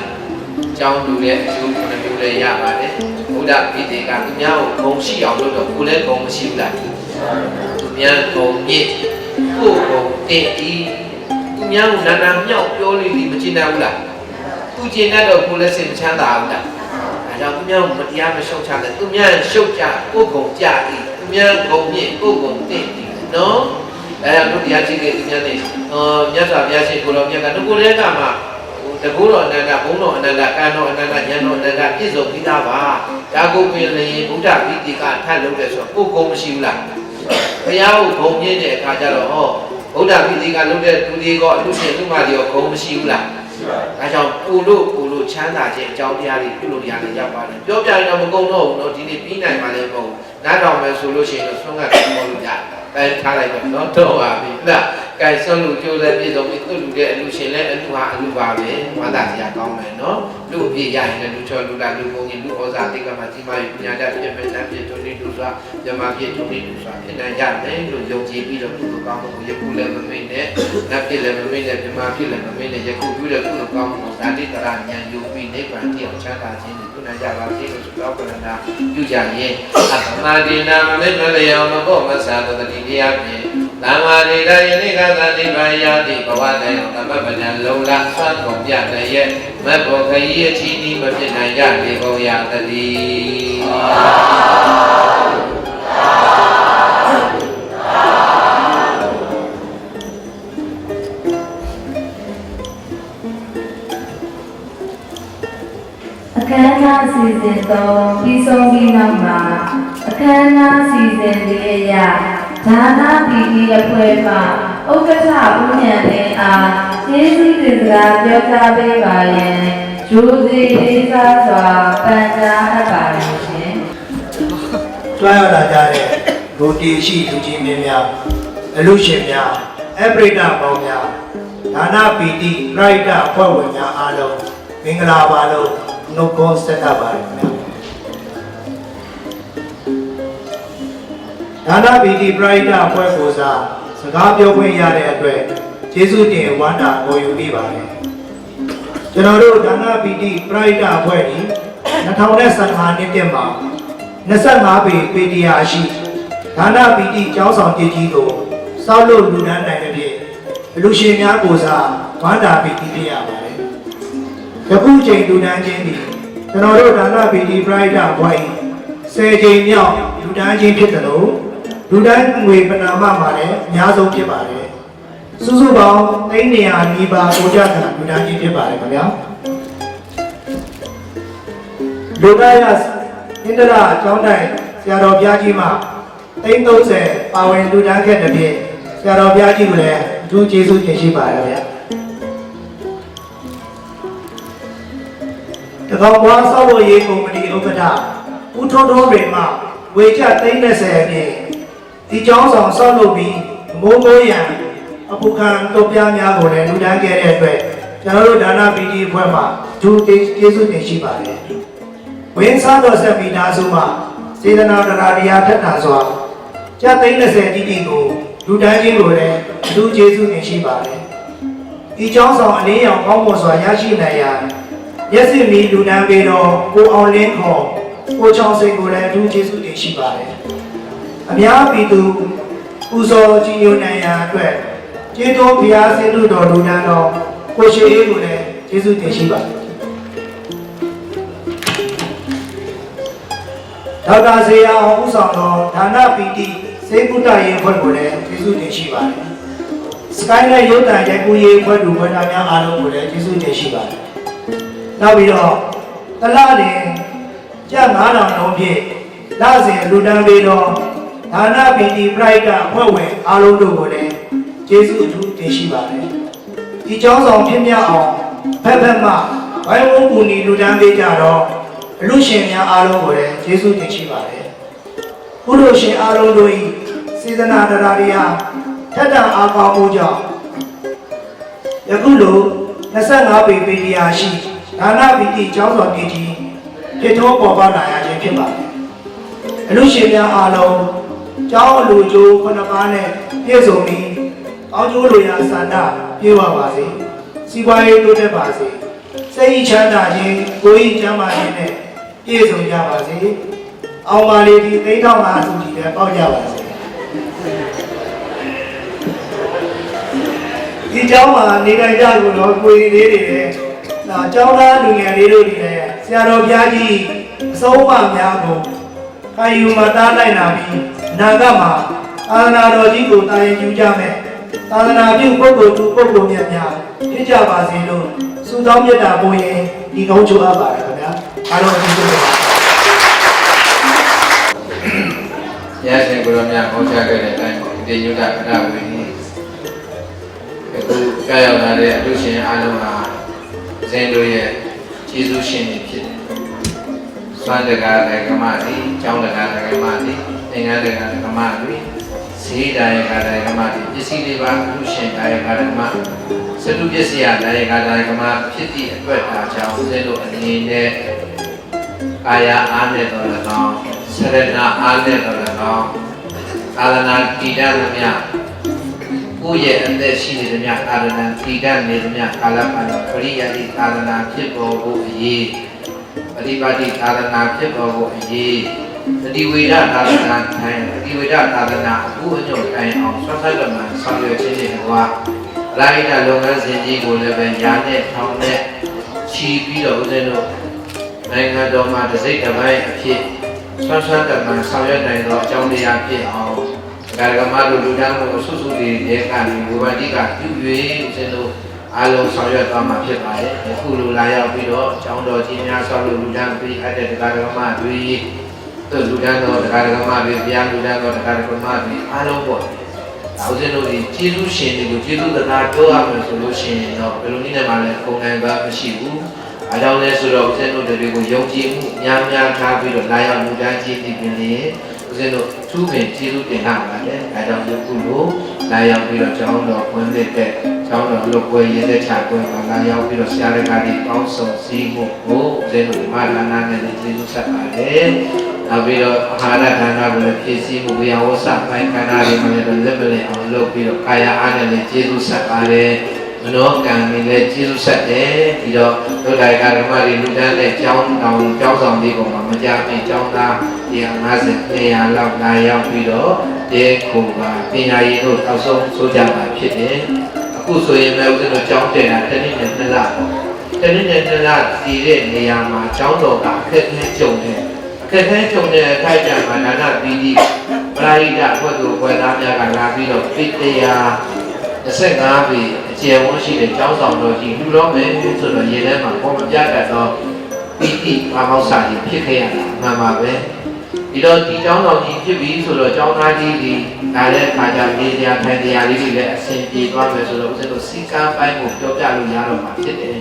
ကျောင်းလူရဲ့အကျိုးခုနှစ်မျိုးလည်းရပါတယ်ဘုရားပိဋကသူများကိုဂုဏ်ရှိအောင်လုပ်တော့ကိုယ်လည်းဂုဏ်မရှိဘူးလားသူများဂုဏ်မြင့်ကိုယ်ဂုဏ်တင်ဤသူများကိုနာနာမြောက်ပြောလိမ့်မကျင်နိုင်ဘူးလားသူကျင်တတ်တော့ကိုယ်လည်းစိတ်မချမ်းသာဘူးလားအဲကြောင့်သူများကိုမတရားမရှုတ်ချတယ်သူများရှုတ်ကြကိုယ်ဂုဏ်ကြဤသူများဂုဏ်မြင့်ကိုယ်ဂုဏ်တင်ဤနော်အဲဒါတို့တရားရှိတဲ့သူများနေမြတ်စွာဘုရားရှင်ကိုတော်မြတ်ကတို့ကိုယ်လည်းကမှာတကူတော်အနန္တဘုံတော်အနန္တကံတော်အနန္တဉာဏ်တော်အနန္တပြည့်စုံပြီးသားပါဒါကိုပြင်လျင်ဘုဒ္ဓပိဋကထပ်လုပ်တယ်ဆိုတော့ကိုယ်ဂုဏ်မရှိဘူးလားဘုရားကိုဂုဏ်မြင့်တဲ့အခါကျတော့ဟောဘုဒ္ဓပိဋကလုပ်တဲ့သူတွေကအလူရှင်သူမတွေရောဂုဏ်မရှိဘူးလားဒါကြောင့်ကိုလို့ချမ်းသာခြင်းအကြောင်းတရားတွေပြုလို့ရတယ်ရောက်ပါတယ်ပြောပြရင်တော့မကုန်တော့ဘူးနော်ဒီနေ့ပြီးနိုင်ပါလေမဟုတ်နားထောင်မယ်ဆိုလို့ရှိရင်တော့ဆုံးကပြောလို့ရတယ်အဲထားလိုက်တော့နော်တော့ပါပြီဟုတ်လား ကဲဆွလို့ကျိုးလည်းပြည့်စုံပြီသူ့လူတဲ့အလူရှင်လည်းအလူဟာအလူပါပဲဝမ်းသာစရာကောင်းတယ်နော်လူအပြည့်ရရင်လည်းလူချောလူလာလူကုန်ကြီးလူဩဇာတိကမှာကြီးမားပြီးပညာတတ်ဖြစ်မဲ့တတ်ဖြစ်ထုံနေလူစွာမြမဖြစ်ထုံနေလူစွာဖြစ်နိုင်ကြတယ်လို့ယုံကြည်ပြီးတော့ကုသိုလ်ကောင်းမှုကိုယခုလည်းမမိတ်နဲ့နတ်ဖြစ်လည်းမမိတ်နဲ့မြမဖြစ်လည်းမမိတ်နဲ့ယခုပြုတဲ့ကုသိုလ်ကောင်းမှုကိုဇာတိတရဉာဏ်ယူပြီးနိဗ္ဗာန်တိအောင်ချမ်းသာခြင်းကိုပြုနိုင်ကြပါစေလို့ဆုတောင်းပန်တာပြုကြရင်အမတိနာမမေမလျောမဘောမဆာတတိတရားဖြင့်သမ္မာရိဒယနိကသတိပယာတိဘဝတယသမပဒံလုံလဆွမ်းကုန်ပြတဲ့ရဲ့မဘောခရီးအချီးနီးမဖြစ်နိုင်ကြလေကုန်ရတည်းအခမ်းအနားစီစဉ်3ပြီးဆုံးပြီးနောက်မှာအခမ်းအနားစီစဉ်လေးအရာဒါနပီတိအဖွဲ့မှဥက္ကဋ္ဌဦးဉာဏ်သိန်းအားကျေးဇူးတင်စကားပြောကြားပေးပါရန်ဂျိုးစီလေးစားစွာပန်ကြားအပ်ပါရှင်တွားရလာကြတဲ့ဒုတိရှိလူကြီးမင်းများအလူရှင်များအပရိဒပေါင်းများဒါနပီတိပရိဒအဖွဲ့ဝင်များအားလုံးမင်္ဂလာပါလို့နှုတ်ခွန်းဆက်တာပါတယ်ခင်ဗျာဒါနပီတိပရိဒအဖွဲ့ကိုစားစကားပြောခွင့်ရတဲ့အတွက်ကျေးဇူးတင်ဝမ်းသာဂုဏ်ယူမိပါတယ်ကျွန်တော်တို့ဒါနပီတိပရိဒအဖွဲ့ကြီး2015နှစ်တည်းမှာ25ပေပေတရာရှိဒါနပီတိကျောင်းဆောင်ပြည်ကြီးကိုစောက်လို့လူဒန်းနိုင်တဲ့ဖြင့်အလူရှင်များကိုစားဝမ်းသာပီတိဖြစ်ရပါတယ်ယခုချိန်လူဒန်းခြင်းသည်ကျွန်တော်တို့ဒါနပီတိပရိဒအဖွဲ့10ချိန်မြောက်လူဒန်းခြင်းဖြစ်တယ်လို့လူဒန်းငွေပဏာမမှာလည်းအများဆုံးဖြစ်ပါတယ်စုစုပေါင်း300နီးပါးကိုကြတာလူဒန်းခြင်းဖြစ်ပါတယ်ခင်ဗျာလူဒန်းရဣန္ဒရာအကြောင်းတိုင်ဆရာတော်ဘုရားကြီးမှာ30ပါဝင်လူဒန်းခဲ့တဲ့ဖြင့်ဆရာတော်ဘုရားကြီးကိုလည်းအထူးကျေးဇူးတင်ရှိပါတယ်ဗျာတကောင်ဘွားစောက်လို့ရေးကုမ္ပဏီဥက္ကဋ္ဌဦးထွန်းထွန်းပေမှဝေချ30ဖြင့်ဒီကျောင်းဆောင်ဆောက်လုပ်ပြီးမိုးမိုးရန်အပူခံတို့ပြားများကိုလည်းလူဒန်းခဲ့တဲ့အတွက်ကျွန်တော်တို့ဒါနပီတိအဖွဲ့မှာအထူးကျေးဇူးတင်ရှိပါတယ်ဝင်းစားတော်ဆက်ပြီးသားစုမှစေတနာတရားထက်တာစွာကျပ်30တိတိကိုလူဒန်းခြင်းကိုလည်းအထူးကျေးဇူးတင်ရှိပါတယ်ဒီကျောင်းဆောင်အလင်းရောင်ကောင်းမွန်စွာရရှိနိုင်ရန်ရက်စစ်မီလူဒန်းပေးတော်ကိုအောင်လင်းခေါ်ကိုချောင်းစိန်ကိုလည်းအထူးကျေးဇူးတင်ရှိပါတယ်အများပြည်သူပူဇော်ကြည်ညိုနိုင်ရန်အတွက်ကျေးဇူးဘုရားဆင်းတုတော်လူဒန်းတော်ကိုရှိအေးကိုလည်းကျေးဇူးတင်ရှိပါတယ်ဒေါက်တာဇေယျအောင်ဦးဆောင်သောဒါနပီတိစေကုတ္တရေးအဖွဲ့ကိုလည်းကျေးဇူးတင်ရှိပါတယ်စကိုင်းနဲ့ရုပ်တံရိုက်ကူးရေးအဖွဲ့တို့ဝန်ထမ်းများအားလုံးကိုလည်းကျေးဇူးတင်ရှိပါတယ်နောက်ပြီးတော့တလတင်ကျပ်9000လုံးဖြင့်လစဉ်လူဒန်းပေးသောဒါနပီတိပရိဒအဖွဲ့ဝင်အားလုံးတို့ကိုလည်းကျေးဇူးအထူးတင်ရှိပါတယ်ဒီကျောင်းဆောင်ဖြစ်မြောက်အောင်ဖက်ဖက်မှဝိုင်းဝန်းကူညီလူဒန်းပေးကြတော့အလူရှင်များအားလုံးကိုလည်းကျေးဇူးတင်ရှိပါတယ်ဘုလိုရှင်အားလုံးတို့၏စေတနာတရားထက်တန်အားကောင်းမှုကြောင့်ယခုလို25ပေပေတရားရှိဒါနပီတိကျောင်းဆောင်ပြည်ကြီးဖြစ်ထွန်းပေါ်ပေါက်လာရခြင်းဖြစ်ပါတယ်အလူရှင်များအားလုံးကျောင်းအလူကျိုး9ပါးနဲ့ပြည့်စုံပြီးကောင်းကျိုးလိုရာဆန္ဒပြေဝပါစေစီးပွားရေးတိုးတက်ပါစေစိတ်ချမ်းသာခြင်းကိုယ်ဤကျမ်းမာခြင်းနဲ့ပြည့်စုံကြပါစေအောင်ပါလေဒီသိန်းထောင်သာစုကြည်လည်းပေါက်ကြပါစေဒီကျောင်းမှာနေထိုင်ကြလို့တော့ကိုယ်လေးတွေလည်းဒါကျောင်းသားလူငယ်လေးတို့တွေလည်းဆရာတော်ဘုရားကြီးအဆုံးအမများကိုခံယူမှတားလိုက်လာပြီးနာဂတ်မှာအာနာတော်ကြီးကိုတာရင်ယူကြမယ်သာသနာပြုပုဂ္ဂိုလ်သူပုဂ္ဂိုလ်များဖြစ်ကြပါစေလို့ဆုတောင်းမြတ်တာပို့ရင်ဒီကောင်းချိုးအပ်ပါတယ်ခင်ဗျာအားလုံးကျေးဇူးတင်ပါတယ်ရရှင်ကိုရမြတ်ဟောကြားခဲ့တဲ့အတိုင်းဒီညုတအနာဝိနည်းအခုကြောက်ရောက်လာတဲ့အလူရှင်အားလုံးဟာဇင်တို့ရဲ့ကျေးဇူးရှင်တွေဖြစ်တယ်။စွမ်းတကာဓမ္မတွေကျောင်းတကာဓမ္မတွေသင်္ကန်းတကာဓမ္မတွေဆ ဈေးတိုင်းကတိုင်းကမှပစ္စည်းတွေပါအလူရှင်တိုင်းကတိုင်းမှာစတုပစ္စည်းအတိုင်းကတိုင်းကမှဖြစ်သည့်အတွက်ဒါကြောင့်ဦးဇင်းတို့အနေနဲ့ကာယအားနဲ့တော်လည်းကောင်းစရဏအားနဲ့တော်လည်းကောင်းသာသနာတည်တတ်သမျှကိုယ့်ရဲ့အသက်ရှိနေသမျှသာသနာတည်တတ်နေသမျှကာလပတ်ပရိယတိသာသနာဖြစ်ပေါ်ဖို့အရေးပฏิပါတိသာသနာဖြစ်ပေါ်ဖို့အရေးတတိဝေဒသာသနာထိုင်တတိဝေဒသာသနာအခုအညွတ်တိုင်းအောင်ဆွမ်းဆက်တော်မှာဆောင်ရွက်ခြင်းတွေကွာလိုက်တာလုပ်ငန်းစဉ်ကြီးကိုလည်းပဲညာနဲ့ထောင်းနဲ့ချီပြီးတော့ဦးဇင်းတို့နိုင်ငံတော်မှာတစ်စိတ်တစ်ပိုင်းအဖြစ်ဆွမ်းဆက်တော်မှာဆောင်ရွက်နိုင်တော့အကြောင်းတရားဖြစ်အောင်ကာရကမတို့လူတန်းကိုဆုစုတွေတဲ့ကနေဝိဝတိကပြု၍ဦးဇင်းတို့အားလုံးဆောင်ရွက်သွားမှာဖြစ်ပါတယ်အခုလိုလာရောက်ပြီးတော့အကြောင်းတော်ကြီးများဆောက်လို့လူတန်းပြီးအပ်တဲ့ကာရကမတွေတို့လူတန်းတော်ကာရကမတွေဘုရားလူတန်းတော်ကာရကမတွေအားလုံးပေါ့ဦးဇင်းတို့ဒီကျေးဇူးရှင်တွေကိုကျေးဇူးတရားပြောရမယ်ဆိုလို့ရှိရင်တော့ဘယ်လိုနည်းနဲ့မှလည်းပုံနိုင်ပါမရှိဘူး။အားကြောင့်လဲဆိုတော့ဦးဇင်းတို့တွေကိုယုံကြည်မှုများများထားပြီးတော့လာရောက်လူတန်းကြီးတည်ပြင်းနေဦးဇင်းတို့သူ့ပင်ကျေးဇူးတင်ရပါတယ်။အားကြောင့်ဒီခုလိုလာရောက်ပြီးတော့ကျောင်းတော်ဖွင့်တဲ့ကျောင်းတော်လူပွဲရတဲ့ခြာပွဲမှာလာရောက်ပြီးတော့ဆရာတော်ကြီးပေါင်းစုံစည်းမှုကိုဦးဇင်းတို့မာနနာနဲ့ကျေးဇူးဆက်ပါတယ်။နောက်ပြီးတော့အာဟာရဌာနကိုလည်းဖြည့်ဆည်းမှုဝေယဝဆပိုင်းခန္ဓာတွေမှာလည်းလက်မလည်အောင်လုပ်ပြီးတော့ကာယအားနဲ့လည်းကျေးဇူးဆက်ပါတယ်မနောကံတွေလည်းကျေးဇူးဆက်တယ်ပြီးတော့ဒုဒ္ဒိုင်ကဓမ္မတွေလူတန်းတဲ့ကျောင်းဆောင်လေးပေါ်မှာမကြခင်ကျောင်းသား150 200လောက်လာရောက်ပြီးတော့တဲခုပါပညာရေးတို့တောက်ဆုံးဆိုကြမှာဖြစ်တယ်အခုဆိုရင်လည်းဦးဇင်းတို့ကျောင်းတင်တာတစ်နှစ်နဲ့2လပေါ့တစ်နှစ်နဲ့2လတည်တဲ့နေရာမှာကျောင်းတော်ကအခက်အခဲကြုံတယ်အခက်အခဲကြုံတဲ့အခိုက်အတန့်မှာဒါနပီတိပရိဒတ်ဘုဒ္ဓဘွယ်သားများကလာပြီးတော့ပိတရား25ပေအကျယ်ဝန်းရှိတဲ့ကျောင်းဆောင်တော်ကြီးလူတော်မယ်ဆိုတော့ရေထဲမှာပေါ်မပြတတ်တော့ပိတိဘာမောက်စာကြီးဖြစ်ခဲ့ရတာမှန်ပါပဲဒီတော့ဒီကျောင်းတော်ကြီးဖြစ်ပြီးဆိုတော့ကျောင်းသားကြီးဒီဒါလည်းခါကြနေတရားထိုင်တရားလေးတွေလည်းအဆင်ပြေသွားမယ်ဆိုတော့ဦးဇင်းတို့စီကံပိုင်းကိုပြောပြလို့ရတော့မှာဖြစ်တယ်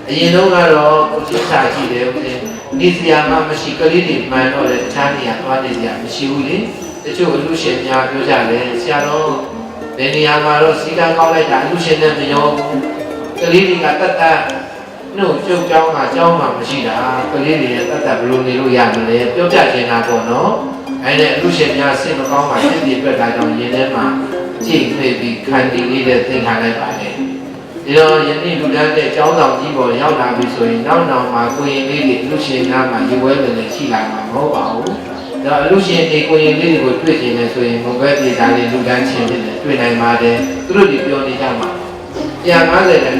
အရင်တော့ကတော့ကိုကြီးစာကြည့်တယ်ဦးဇင်းနေစရာမှမရှိကလေးတွေမှန်တော့လေတခြားနေရာသွားနေစရာမရှိဘူးလေတချို့အလူရှင်များပြောကြတယ်ဆရာတော်ဘယ်နေရာမှာတော့စီကံကောက်လိုက်တာအလူရှင်နဲ့မရောကလေးတွေကတတ်တတ်နှုတ်ကျုပ်ကျောင်းမှာကျောင်းမှာမရှိတာကလေးတွေတတ်တတ်ဘယ်လိုနေလို့ရမလဲပြောပြချင်တာပေါ့နော်အဲ့ဒါအလူရှင်များစိတ်မကောင်းမှစိတ်တွေပြတ်တာကြောင့်ရင်ထဲမှာကြိတ်ဖိတ်ပြီးခံတည်လေးတဲ့သင်္ခါလိုက်ပါတယ်ဒီတော့ယနေ့လူတန်းတဲ့ကျောင်းဆောင်ကြီးပေါ်ရောက်လာပြီဆိုရင်နောက်မှာကိုရင်လေးတွေလူရှင်များမှာရေဝဲတယ်ရှိလာမှာမဟုတ်ပါဘူး။ဒါလူရှင်တွေကိုရင်လေးတွေကိုတွေ့ကျင်နေဆိုရင်မဘဲပြေတာလေးလူတန်းချင်းဖြစ်နေတွေ့နိုင်ပါတယ်။သူတို့ဒီပြောနေကြမှာ150နဲ့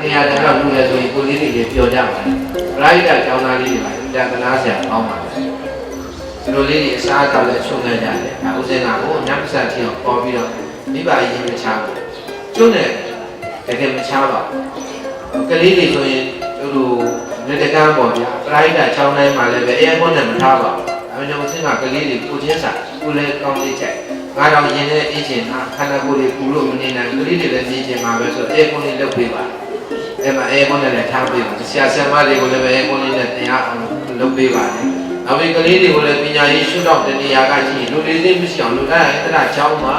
200လောက်လူလဲဆိုရင်ကိုလေးတွေပြောကြပါတယ်။ပရိဒတ်ကျောင်းသားလေးတွေပါတန်ခနာဆရာပေါင်းပါတယ်။သူတို့လေးတွေအစားအသောက်လည်းချုံနေကြတယ်။ဒါဥစဉ်ကကိုညပစတ်ထီအောင်ပေါ်ပြီးတော့မိဘရင်းမချဘူး။ကျွန်းတဲ့တကယ်မချပါဘူးကလေးတွေဆိုရင်တို့လက်တကမ်းပေါ်ဗျာပရိဒတ်ချောင်းတိုင်းမှာလည်းပဲအဲကွန်းနဲ့မထားပါဘူးအမေတို့ချင်းကကလေးတွေကိုချင်းစာကိုလည်းကောင်းလေးချက်ငါတော့ရင်နဲ့အေးချင်တာခန္ဓာကိုယ်တွေပူလို့မနေနိုင်ကလေးတွေလည်းနေချင်မှာပဲဆိုအဲကွန်းလေးလုပ်ပေးပါအဲမှာအဲကွန်းနဲ့လည်းထားပေးပါဆရာဆရာမတွေကိုလည်းပဲအဲကွန်းလေးနဲ့တရားအောင်လုပ်ပေးပါနဲ့နောက်ပြီးကလေးတွေကိုလည်းပညာရေးရှုထောင့်တနေရာကရှိလူတွေသိမရှိအောင်လူတိုင်းအဲ့ဒါချောင်းမှာ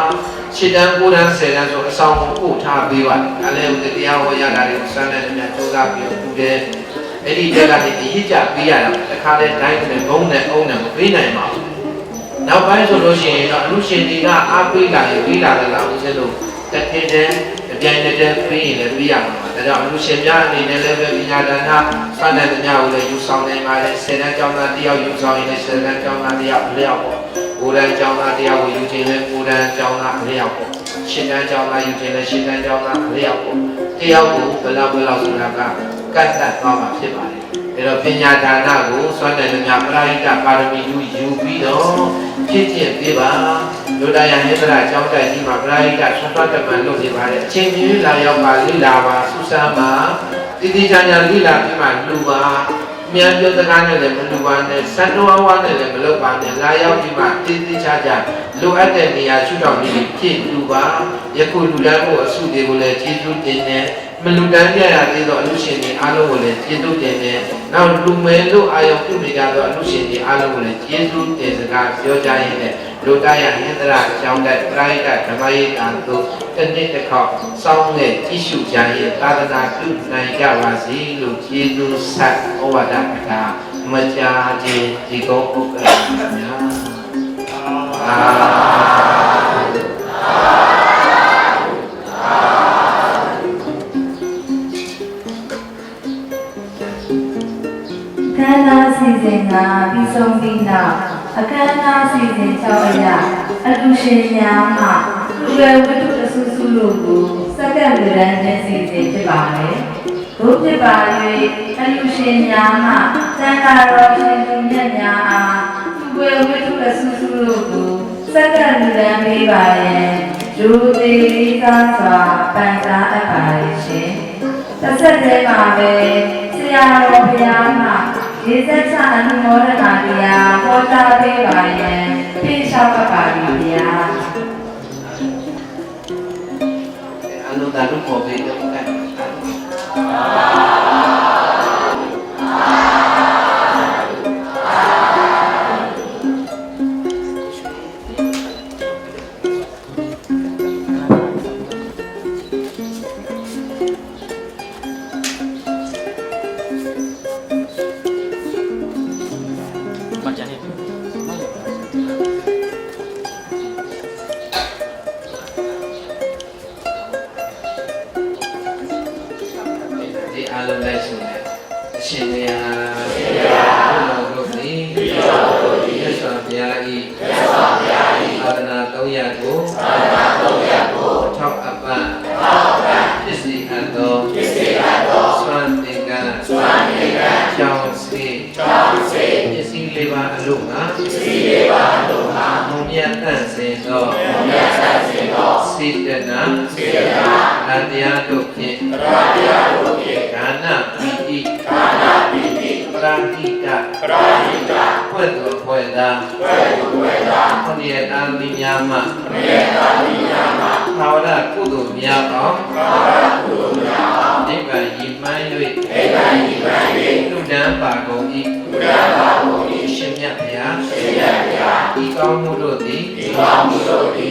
7တန်း9တန်း10တန်းဆိုအဆောင်ကိုပို့ထားပေးပါတယ်။အဲလည်းတရားဟောရတာတွေကိုစမ်းတဲ့ညစူးစမ်းပြီးတော့တယ်။အဲ့ဒီတက်ကနေအရေးကြပေးရတာတခါတည်းတိုင်းနဲ့ဘုံနဲ့အုံနဲ့မပေးနိုင်ပါဘူး။နောက်ပိုင်းဆိုလို့ရှိရင်တော့အလူရှင်တွေကအားပေးလာရင်ပေးလာတယ်လားဦးဇင်းတို့တက်ထင်းတဲ့အပြိုင်နဲ့ပေးရင်လည်းပေးရမှာ။ဒါကြောင့်အလူရှင်များအနေနဲ့လည်းပဲပညာဒါနစမ်းတဲ့ညကိုလည်းယူဆောင်နိုင်ပါတယ်။10တန်းကျောင်းသားတယောက်ယူဆောင်ရင်လည်း10တန်းကျောင်းသားတယောက်လျောက်ပေါ့။ကိုယ်တိုင်ကျောင်းသားတရားကိုယူခြင်းနဲ့ကိုယ်တိုင်ကျောင်းသားအလျောက်ပေါ့ရှင်းတန်းကျောင်းသားယူခြင်းနဲ့ရှင်းတန်းကျောင်းသားအလျောက်ပေါ့တရားကိုဘယ်လောက်ဆိုတာကကတ်သက်သွားမှာဖြစ်ပါတယ်အဲတော့ပညာဒါနကိုစွမ်းတဲ့မြတ်ပရိဒတ်ပါရမီယူပြီးတော့ဖြစ်ကျင့်ပေးပါလူတိုင်းဟိန္ဒရာကျောင်းတိုက်ကြီးမှာပရိဒတ်ဆွမ်းသွားတမန်လုပ်နေပါတယ်အချိန်ကြီးလာရောက်ပါလိလာပါဆုစမ်းပါတိတိကျကျလိလာပြီးမှလူပါမြန်ပြောစကားနဲ့လည်းမလူပါနဲ့စံတော်ဝါနဲ့လည်းမလုပ်ပါနဲ့လာရောက်ပြီးမှတိတိကျကျလိုအပ်တဲ့နေရာရှုထောင့်ကြီးဖြစ်လူပါယခုလူတိုင်းကိုအစုတွေကိုလည်းကျေးဇူးတင်တယ် မလူတန်းပြရသေးတော့အလူရှင်တွေအားလုံးကိုလည်းကျေးဇူးတင်တယ်နောက်လူမယ်လို့အာရုံပြုနေကြတော့အလူရှင်တွေအားလုံးကိုလည်းကျေးဇူးတင်စကားပြောကြရင်လည်းလူတန်းရဟင်္ဒရာကျောင်းတဲ့ပရိဒတ်ဓမ္မရေးတာတို့တစ်နှစ်တစ်ခေါက်စောင်းနဲ့ကြည့်ရှုကြရင်သာသနာပြုနိုင်ကြပါစေလို့ကျေးဇူးဆက်ဩဝါဒကမကြာခြင်းဒီကုန်းဥပ္ပဒါများအခမ်းအနားစီစဉ်ကပြီးဆုံးပြီးနောက်အခမ်းအနားစီစဉ်6ရက်အလူရှင်များမှလူဝဲဝတ္ထုအဆူဆူတို့ကိုစက္ကန့်လူတန်းချင်းစီစဉ်ဖြစ်ပါမယ်။ဘုဖြစ်ပါ၍အလူရှင်များမှတန်ခါတော်ရှင်လူမြတ်များအားလူဝဲဝတ္ထုအဆူဆူတို့ကိုစက္ကန့်လူတန်းပေးပါရန်လူသေးလေးသားစွာပန်ကြားအပ်ပါရှင်။တစ်ဆက်တည်းမှာပဲဆရာတော်ဘုရားမှရေစက်ချအနုမောဒနာတရားဟောကြားပေးပါရန်ဖိတ်ဆောက်ပါပြီဗျာ အလုံးသားတို့ပေါ်ပေးတော့ကဲအားလုံးလိုက်ဆိုတယ်အရှင်ဘုရားဘုရားတို့သည်မြတ်စွာဘုရား၏သာသနာ300ကိုထောက်အပ်ပါဖြစ်စီအပ်သောစွမ်းသင်္ကန်းကြောင်းစေပစ္စည်းလေးပါအလို့ငါမုံမြတ်တန့်စင်သောစေတနာတရားတို့ဖြင့်ကာဏပိတိပရာဟိတဖွယ်တော်ဖွယ်သာခொနည်းသားမိများမှသာဝရကုသိုလ်များအောင်နိဗ္ဗာန်ရည်မှန်း၍လူတန်းပါကုန်၏ရှင်မြတ်ဘုရားဤကောင်းမှုတို့သည်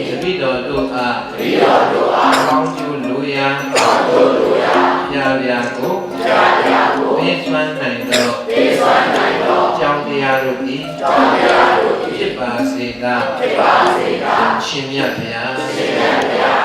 တပိတော်တို့အားကောင်းကျိုးလိုရာပြပြကိုပေးစွမ်းနိုင်သောကြောင်းတရားတို့သည်ဖြစ်ပါစေသာရှင်မြတ်ဘုရား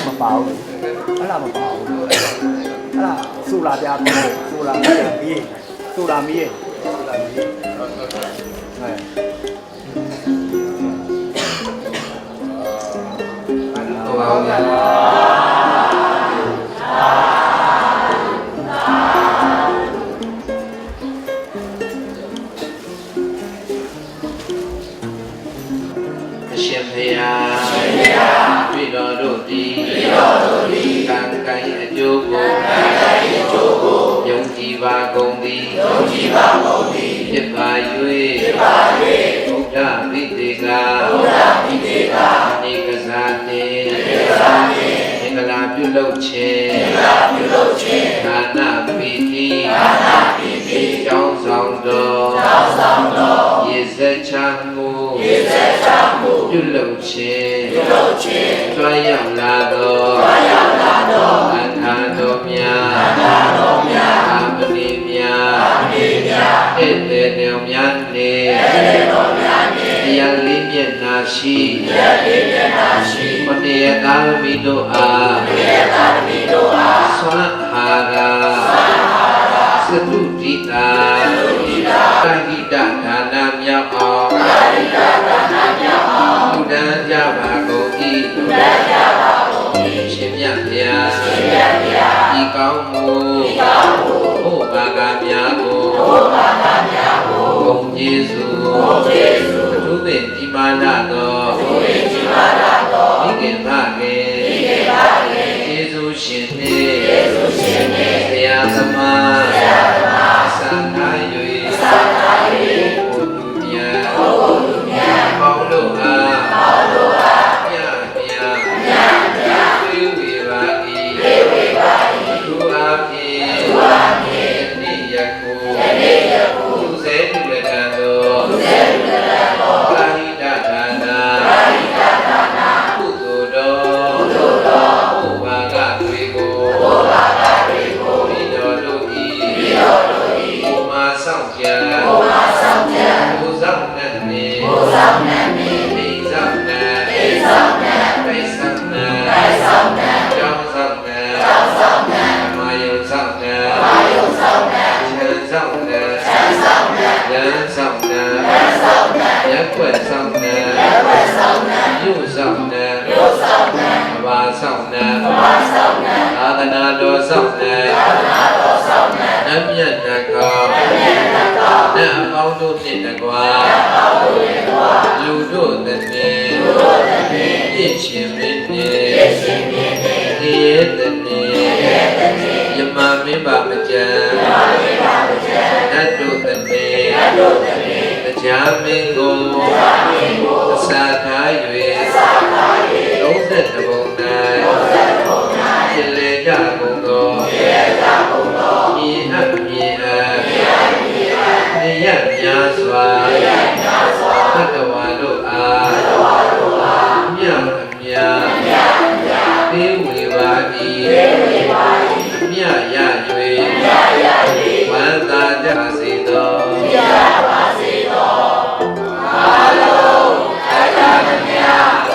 မပါဘူးအဲ့ဒါမပါဘူးအဲ့ဒါဆိုလာပြပြီးဆိုလာပြီးဆိုလာမီးရဲ့ဆိုလာမီးဟုတ်ပါဘူးအရှင်ဘုရားတွေ့တော်တို့သည်ကံကံအကျိုးကိုယုံကြည်ပါကုန်သည်ဖြစ်ပါ၍ဘုရားဗိတေကနေကစားနှင့်မင်္ဂလာပြုလုပ်ခြင်းဒါနပိတိကျောင်းဆောင်တော်ရေစက်ချမှုပြုလုပ်ခြင်းတွားရောက်လာသောအခါတော်များအာမဏိများဧည့်သည်တော်များနှင့်တရားလေးမျက်နှာရှိမတရားသာမိတို့အားဆွမ်းဟာရာသတုတိတာတာဟိတဒါနမြောက်အောင်လူတန်းကြပါကုန်၏ရှင်မြတ်ဘုရားဤကောင်းမှု ဘာကမြာကိုဘုံကျေးဇူးသူပင်ဒီမာနသောမိခင်မခင်ကျေးဇူးရှင်နှင့်ဆရာသမားဆန္ဒ၍ဘုသူများပေါင်းလို့အားမြတ်မြတ်ပြေဝေပါ၏သူအားဖြင့်နိယကုသူစေတုလကံသောကာဟိတဒါနာကုသိုလ်တော်ဘုဘာကတွေကိုမိတော်တို့၏ဘုမာဆောင်ကြဘုဆောင်နှင့်မိဆောင်နှင့်ပိဆောင်နှင့်ကျောင်းဆောင်နှင့်မာယုံဆောင်နှင့်ချမ်းဆောင်နှင့်လမ်းဆောင်နှင့်ရက်ွက်ဆောင်နှင့်ယူဆောင်နှင့်ဘာဆောင်နှင့်သာသနာတော်ဆောင်နှင့်အမြတ်တကောနတ်အပေါင်းတို့နှင့်တကွာလူတို့တည်းပြည့်ရှင်မင်းနှင့်ဒီရဲ့တည်းယမမင်းပါမကြံနတ်တို့တည်းတရားမင်းကိုသစ္စာထား၍32ဘုံ၌ဖြစ်လေကြကုန်သောဤအပ်မြေအပ်နေရများစွာသတ္တဝါတို့အားမြတ်အမြတ်ပေးဝေပါ၏မြတ်ရ၍ဝန္တာကြစေသောအားလုံးအတ္တမြတ်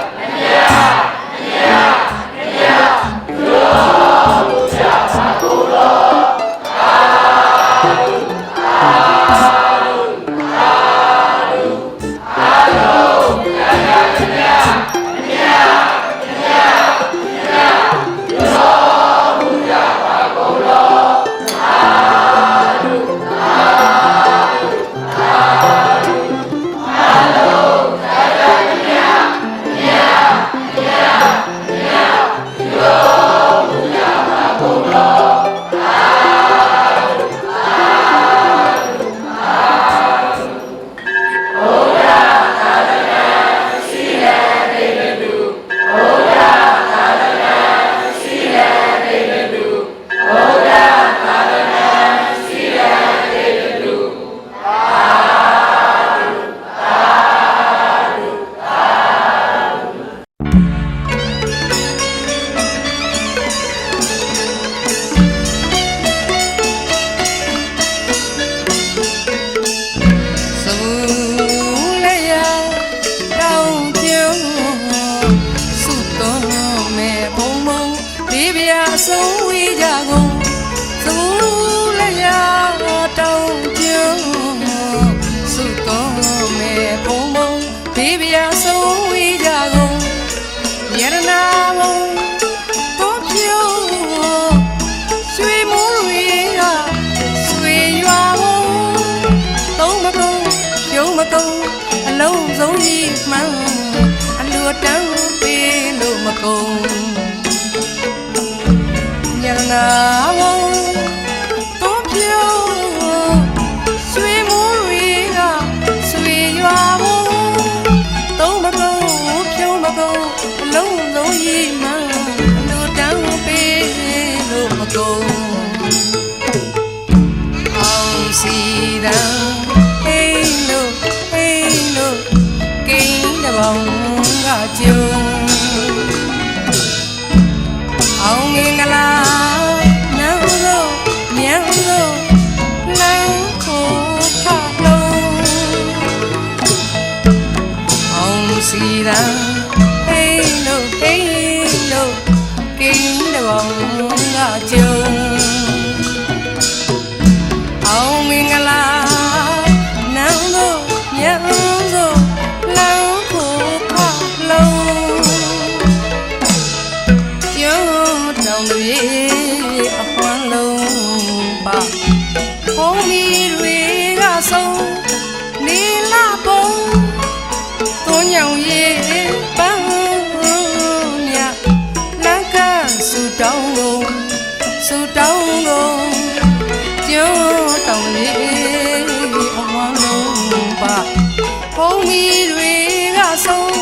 ဘုံကြီးတွေကဆုံး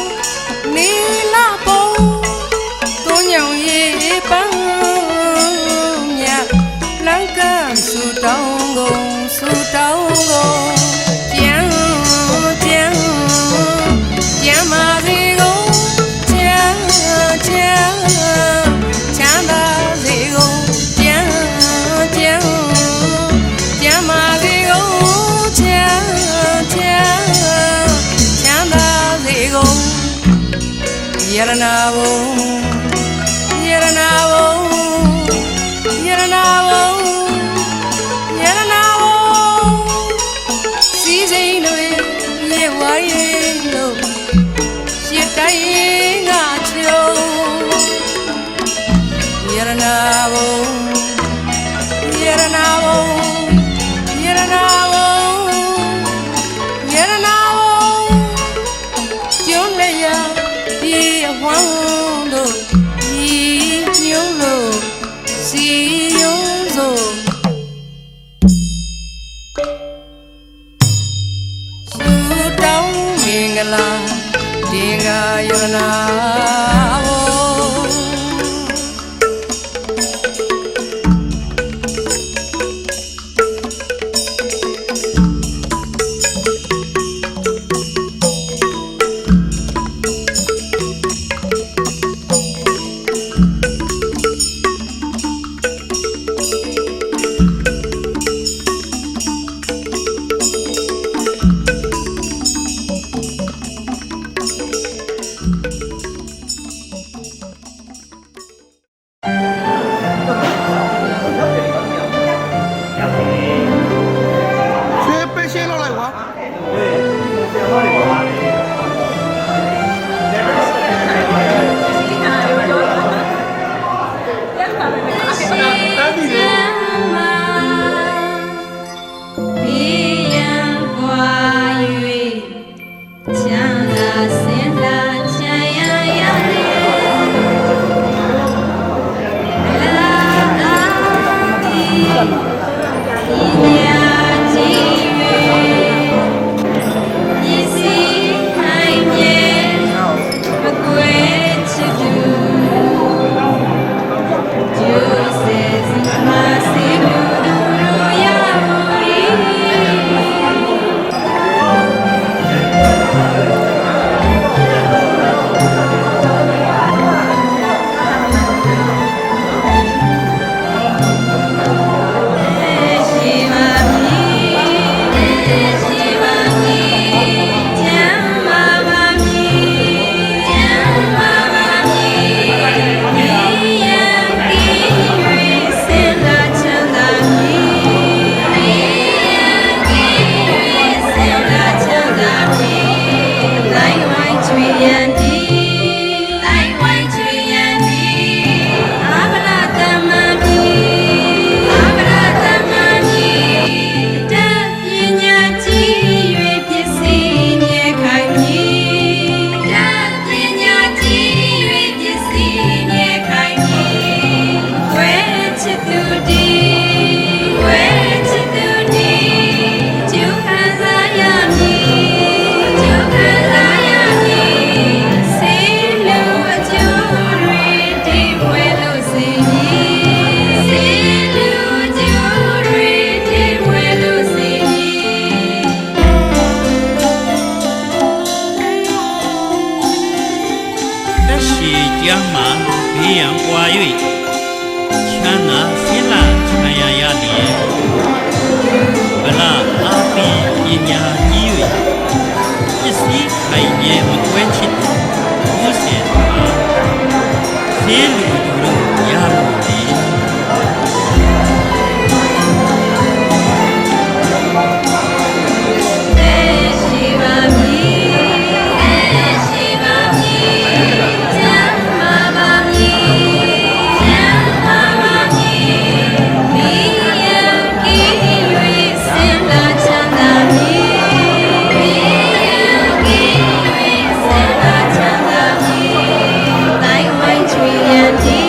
နေလာပုံတွန်းညောင်ရေးပန်းမြလန်ကန်ဆူတောင်းကုန်ဆူတောင်းကုန်ပြန်မာစီကုန်ချမ်းသာစီကုန်ပြန်မာစီကုန်ချမ်းသာစီကုန်ယရနာဘုံစီစိန်တွေရေဝိုင်းလို့ရှစ်တိုင်းငါချုံယရနာဘုံကျွန်းလျာပြေဝမ်းတို့ဒီညုံလို့စီယုံစို့ဆူတောင်းမင်္ဂလာတင်္ဂယရနာဘုံTree and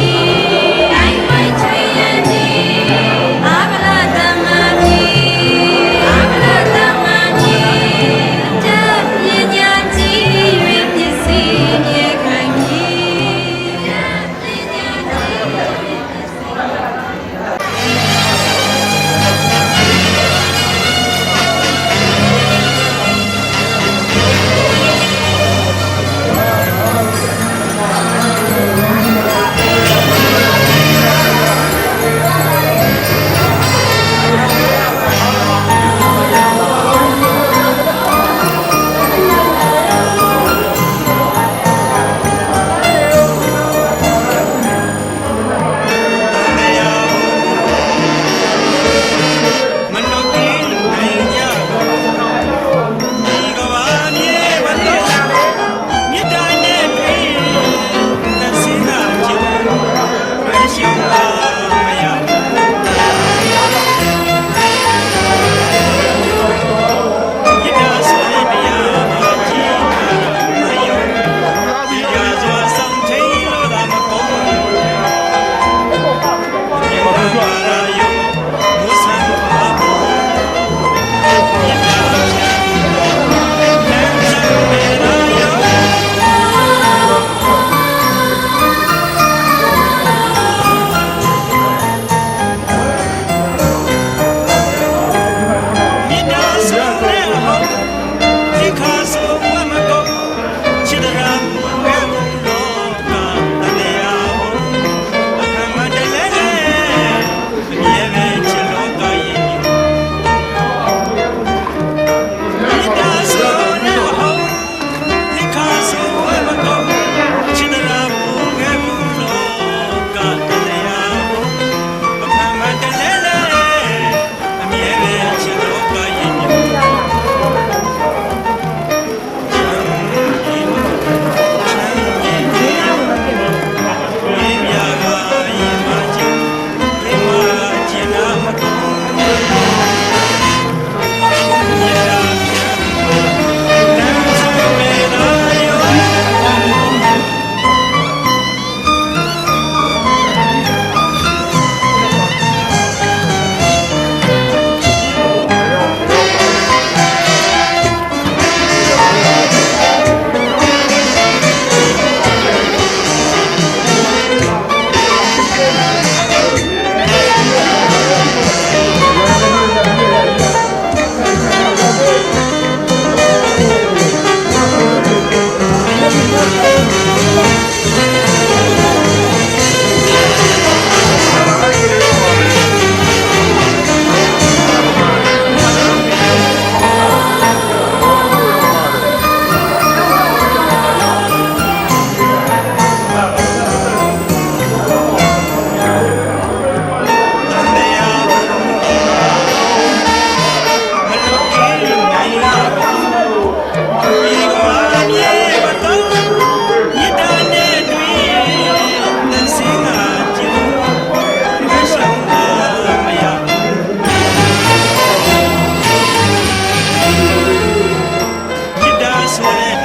Don't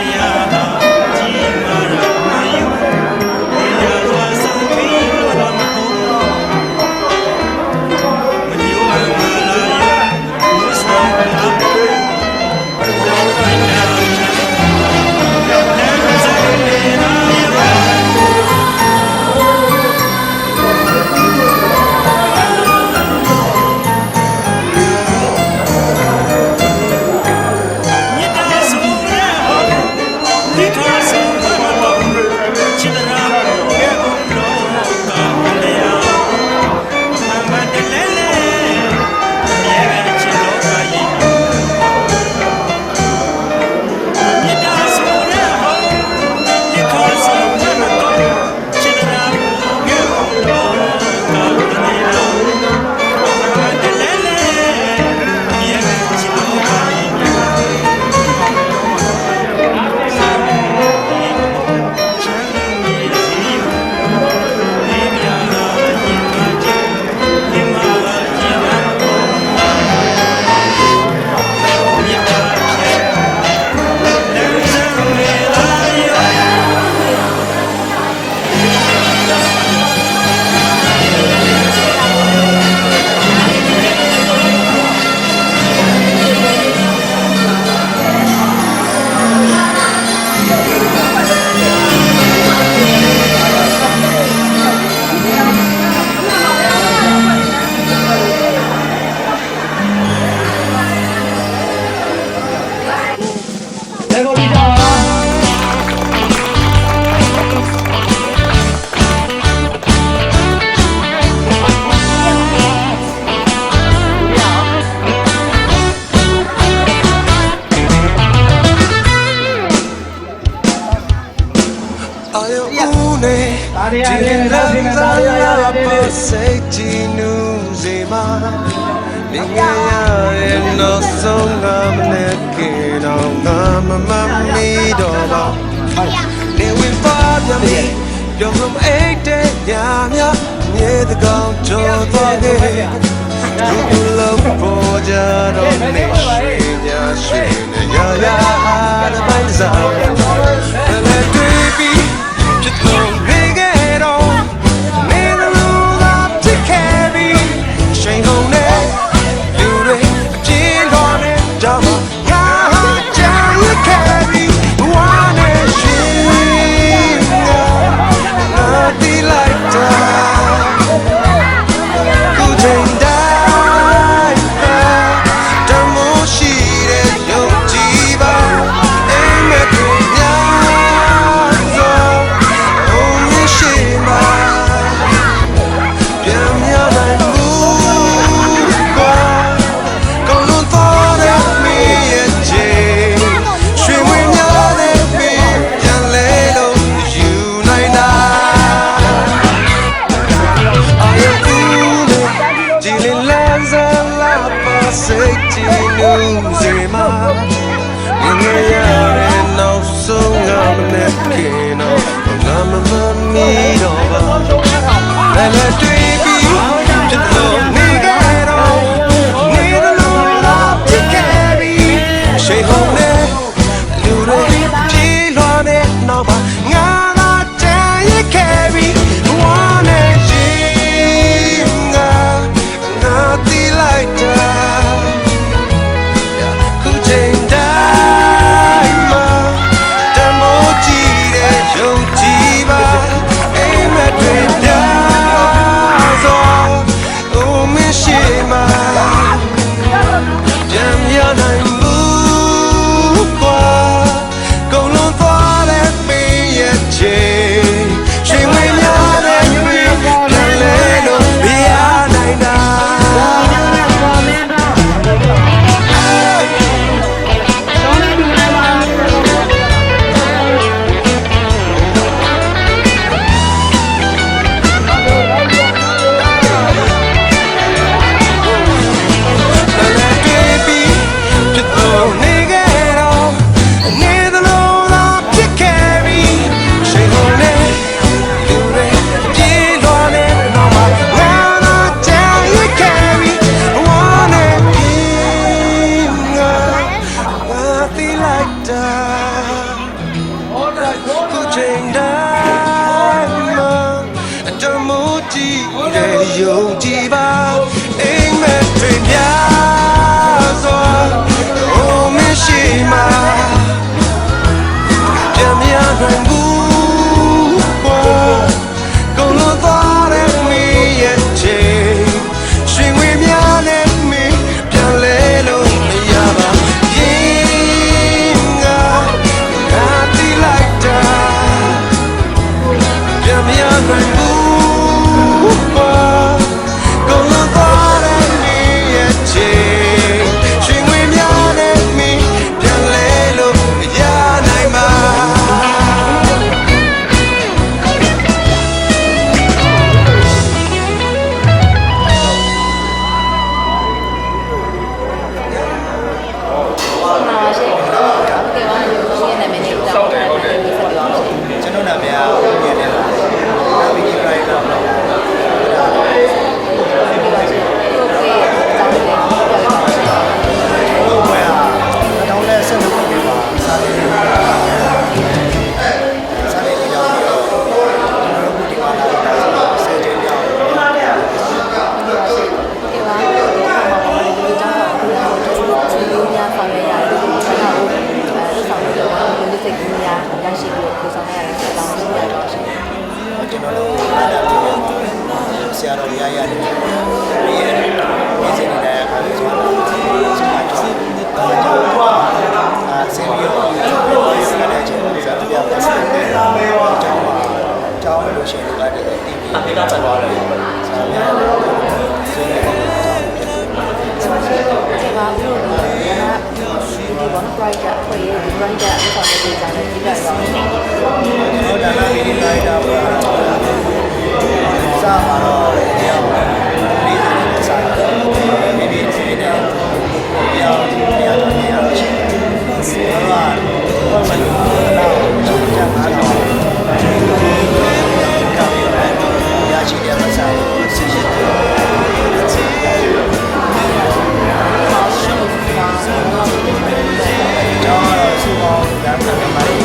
ယုံကြည်ပါအိမ်မက်တွေများစွာဟိုမရှိမှာပြန်မရနိုင်ဘူးကုန်လို့သွားတဲ့မင်းရဲ့ချိန်ရှင်ဝေများနဲ့မင်းပြန်လဲလို့မရပါရင်ငါတီးလိုက်တာပြန်မရနိုင်ဘူးကုန်လို့သွားတဲ့မင်းရဲ့ချိန်ရှင်ဝေများနဲ့မင်းပြန်လဲလို့မရနိုင်ပါကျွန်တော်နာမည်ကဦးမြင့်တယ်ပါ။ဒီပရိုက်တာပါ။ဟုတ်ကဲ့။တောင်းလဲဆက်လုပ်ပြီးပါစားနေတယ်။စားနေကြတော့ကျွန်တော်တို့ဒီမှာလာဆယ်ကျင်းကြောင်းကျွန်တော်တို့အားရပြီးတော့ဆရာတော်ရရတယ်။ဒီရဲ့ဒီစနေတဲ့အခါကျတော့ဆင်ပြီးတော့ဆရာတဲ့ကျွန်တော်ဇာတိပြပါစတယ်။ကျောင်းလို့ရှိရင်လည်းတီးပြီးအကပတ်သွားတယ်။ဆရာများဆင်းနေတယ်။ဒီမှာဘုရားကဒီဘောနပရိုက်တာဖွေးဒီပရိုက်တာအဆောင်တွေကြတယ်ဒီကရောက်တယ်။ကျွန်တော်ဒါနမီဒီပရိုက်တာပါ။စားမှာတော့တရားလေးတွေစားတယ်။မိမိဒီနဲ့တရားတော်ရှိတယ်။ဆရာကဘာမှမလုပ်တော့ကြာမှာတော့ရရှိတဲ့မစားဘူးဆက်ရှိတယ်။ကျောင်းတော့စူအောင်လမ်းကနေမှလည်း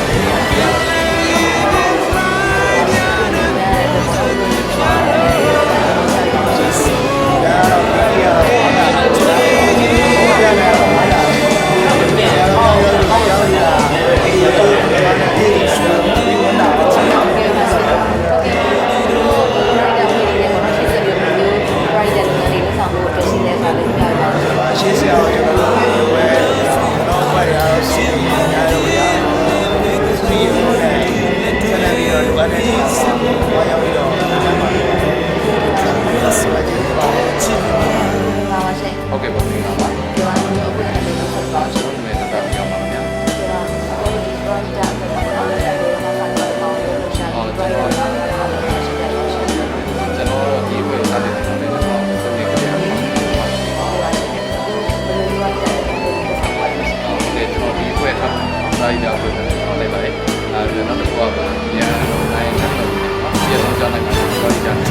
ရှင်းစရာကျွန်တော်တို့ဝယ်တော့ခွဲရအောင်စီညာလို့ရစီရိုးနဲ့ဆက်လက်ပြီးတော့လိုအပ်တဲ့နေရာမှာဝါရောက်ပြီးတော့ဟုတ်ကဲ့ပါမင်္ဂလာပါလိုက်ကြဖို့လိုက်ပါတယ်အဲဒီနောက်တစ်ခုကညာနိုင်တယ်ပြန်တော့ကြောင်းလိုက်ပါတယ်ကြောင်းကြ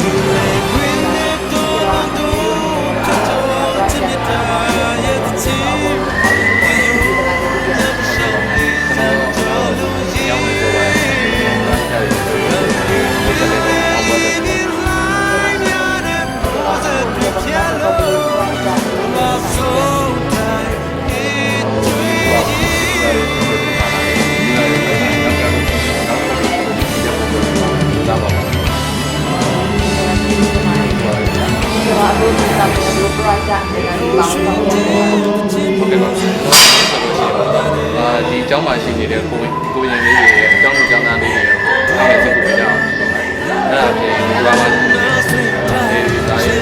ဒီเจ้าမှာရှိနေတဲ့ကိုရင်လေးတွေရဲ့အကြောင်းအကြောင်းသားလေးတွေရဲ့အားလည်းစိတ်ကိုကြောက်အဲ့ဒါပြင်ဒီဘာမှဒီဒါရဲ့အကြောင်းအဲ့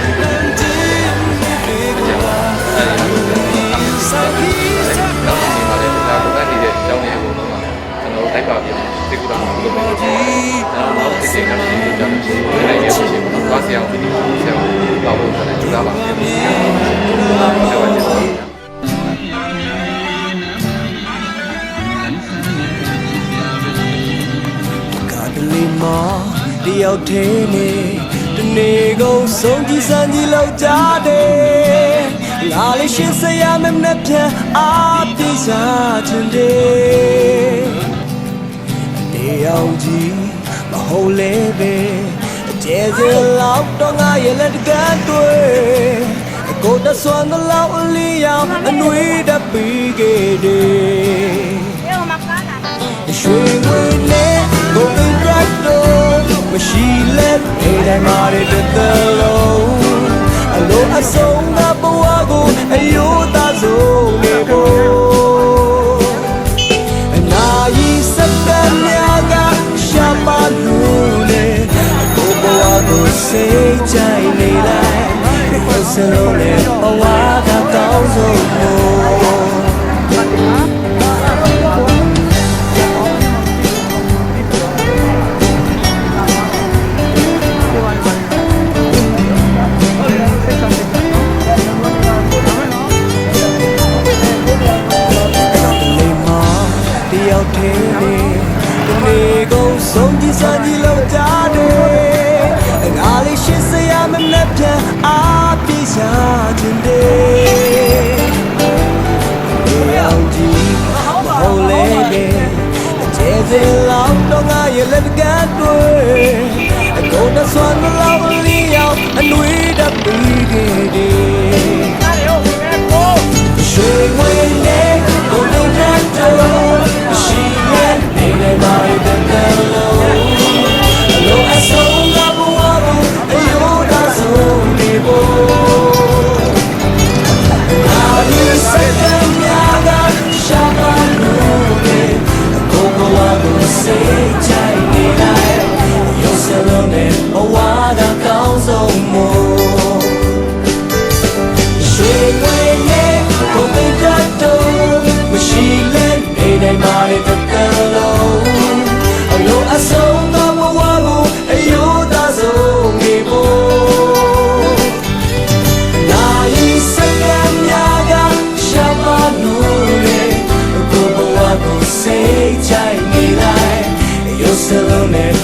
ဒီနောက်ဒီမှာလည်းဒါကိုကနေတဲ့အကြောင်းလေးကိုတော့ကျွန်တော်တိုက်ပါပြစိတ်ကူတာမလုပ်ဘူးနောက်တစ်ချိန်တော့ဒီကြောင့်ရှိနေရရှိမှာသွားဆရာကိုဒီဆရာကိုပါဖို့တယ်ကြိုးစားပါမယ်တယောက်သေးနေတနေ့ကုန်ဆုံးကြည်စံကြီးလောက်ကြတယ်လာလေးရှင်းစရာမနဲ့ပြန်အားပြေးစားခြင်းတယ်နေအောင်ကြီးမဟုတ်လေပဲအကျဲ စေလောက်တော့ငါရဲ့လက်တကန်းတွေ့ကိုတဆွမ်းလောက်အလီရောက်အနှွေးတပီးခဲ့တယ်ရွှေငွေနဲ့ကိုပင်ရက်တော့မရှိလက်နေတိုင်းမှာတဲ့တလုံးအလိုအဆုံးငါဘဝကိုအယိုးသားဆုံးနေဖို့အနာကြီးစက်တမ်းများကရှာပါလို့လေကိုဘဝကိုစိတ်ကြိုက်နေလိုက်ဒီစလုံးနဲ့ဘဝကကောင်းဆုံးလို့ဆုံးဒီစံဒီလောက်ကြတယ်ငါလေးရှင်းစရာမနဲ့ပြန်အားပြေးစားခြင်းတယ်ရောက်ကြည့်မဟုတ်လေကျေးဇူးလောက်တော့ငါရဲ့လက်ကတွေ့အကုန်နဲ့ဆွမ်းလောက်လေးရောက်အနှွေးတပီးခဲ့တယ်ရွှေငွေနဲ့ကိုယ်နဲ့တော့ရှိရဲ့နေနေပါတဲ့Say, Chai, me like you're still on it.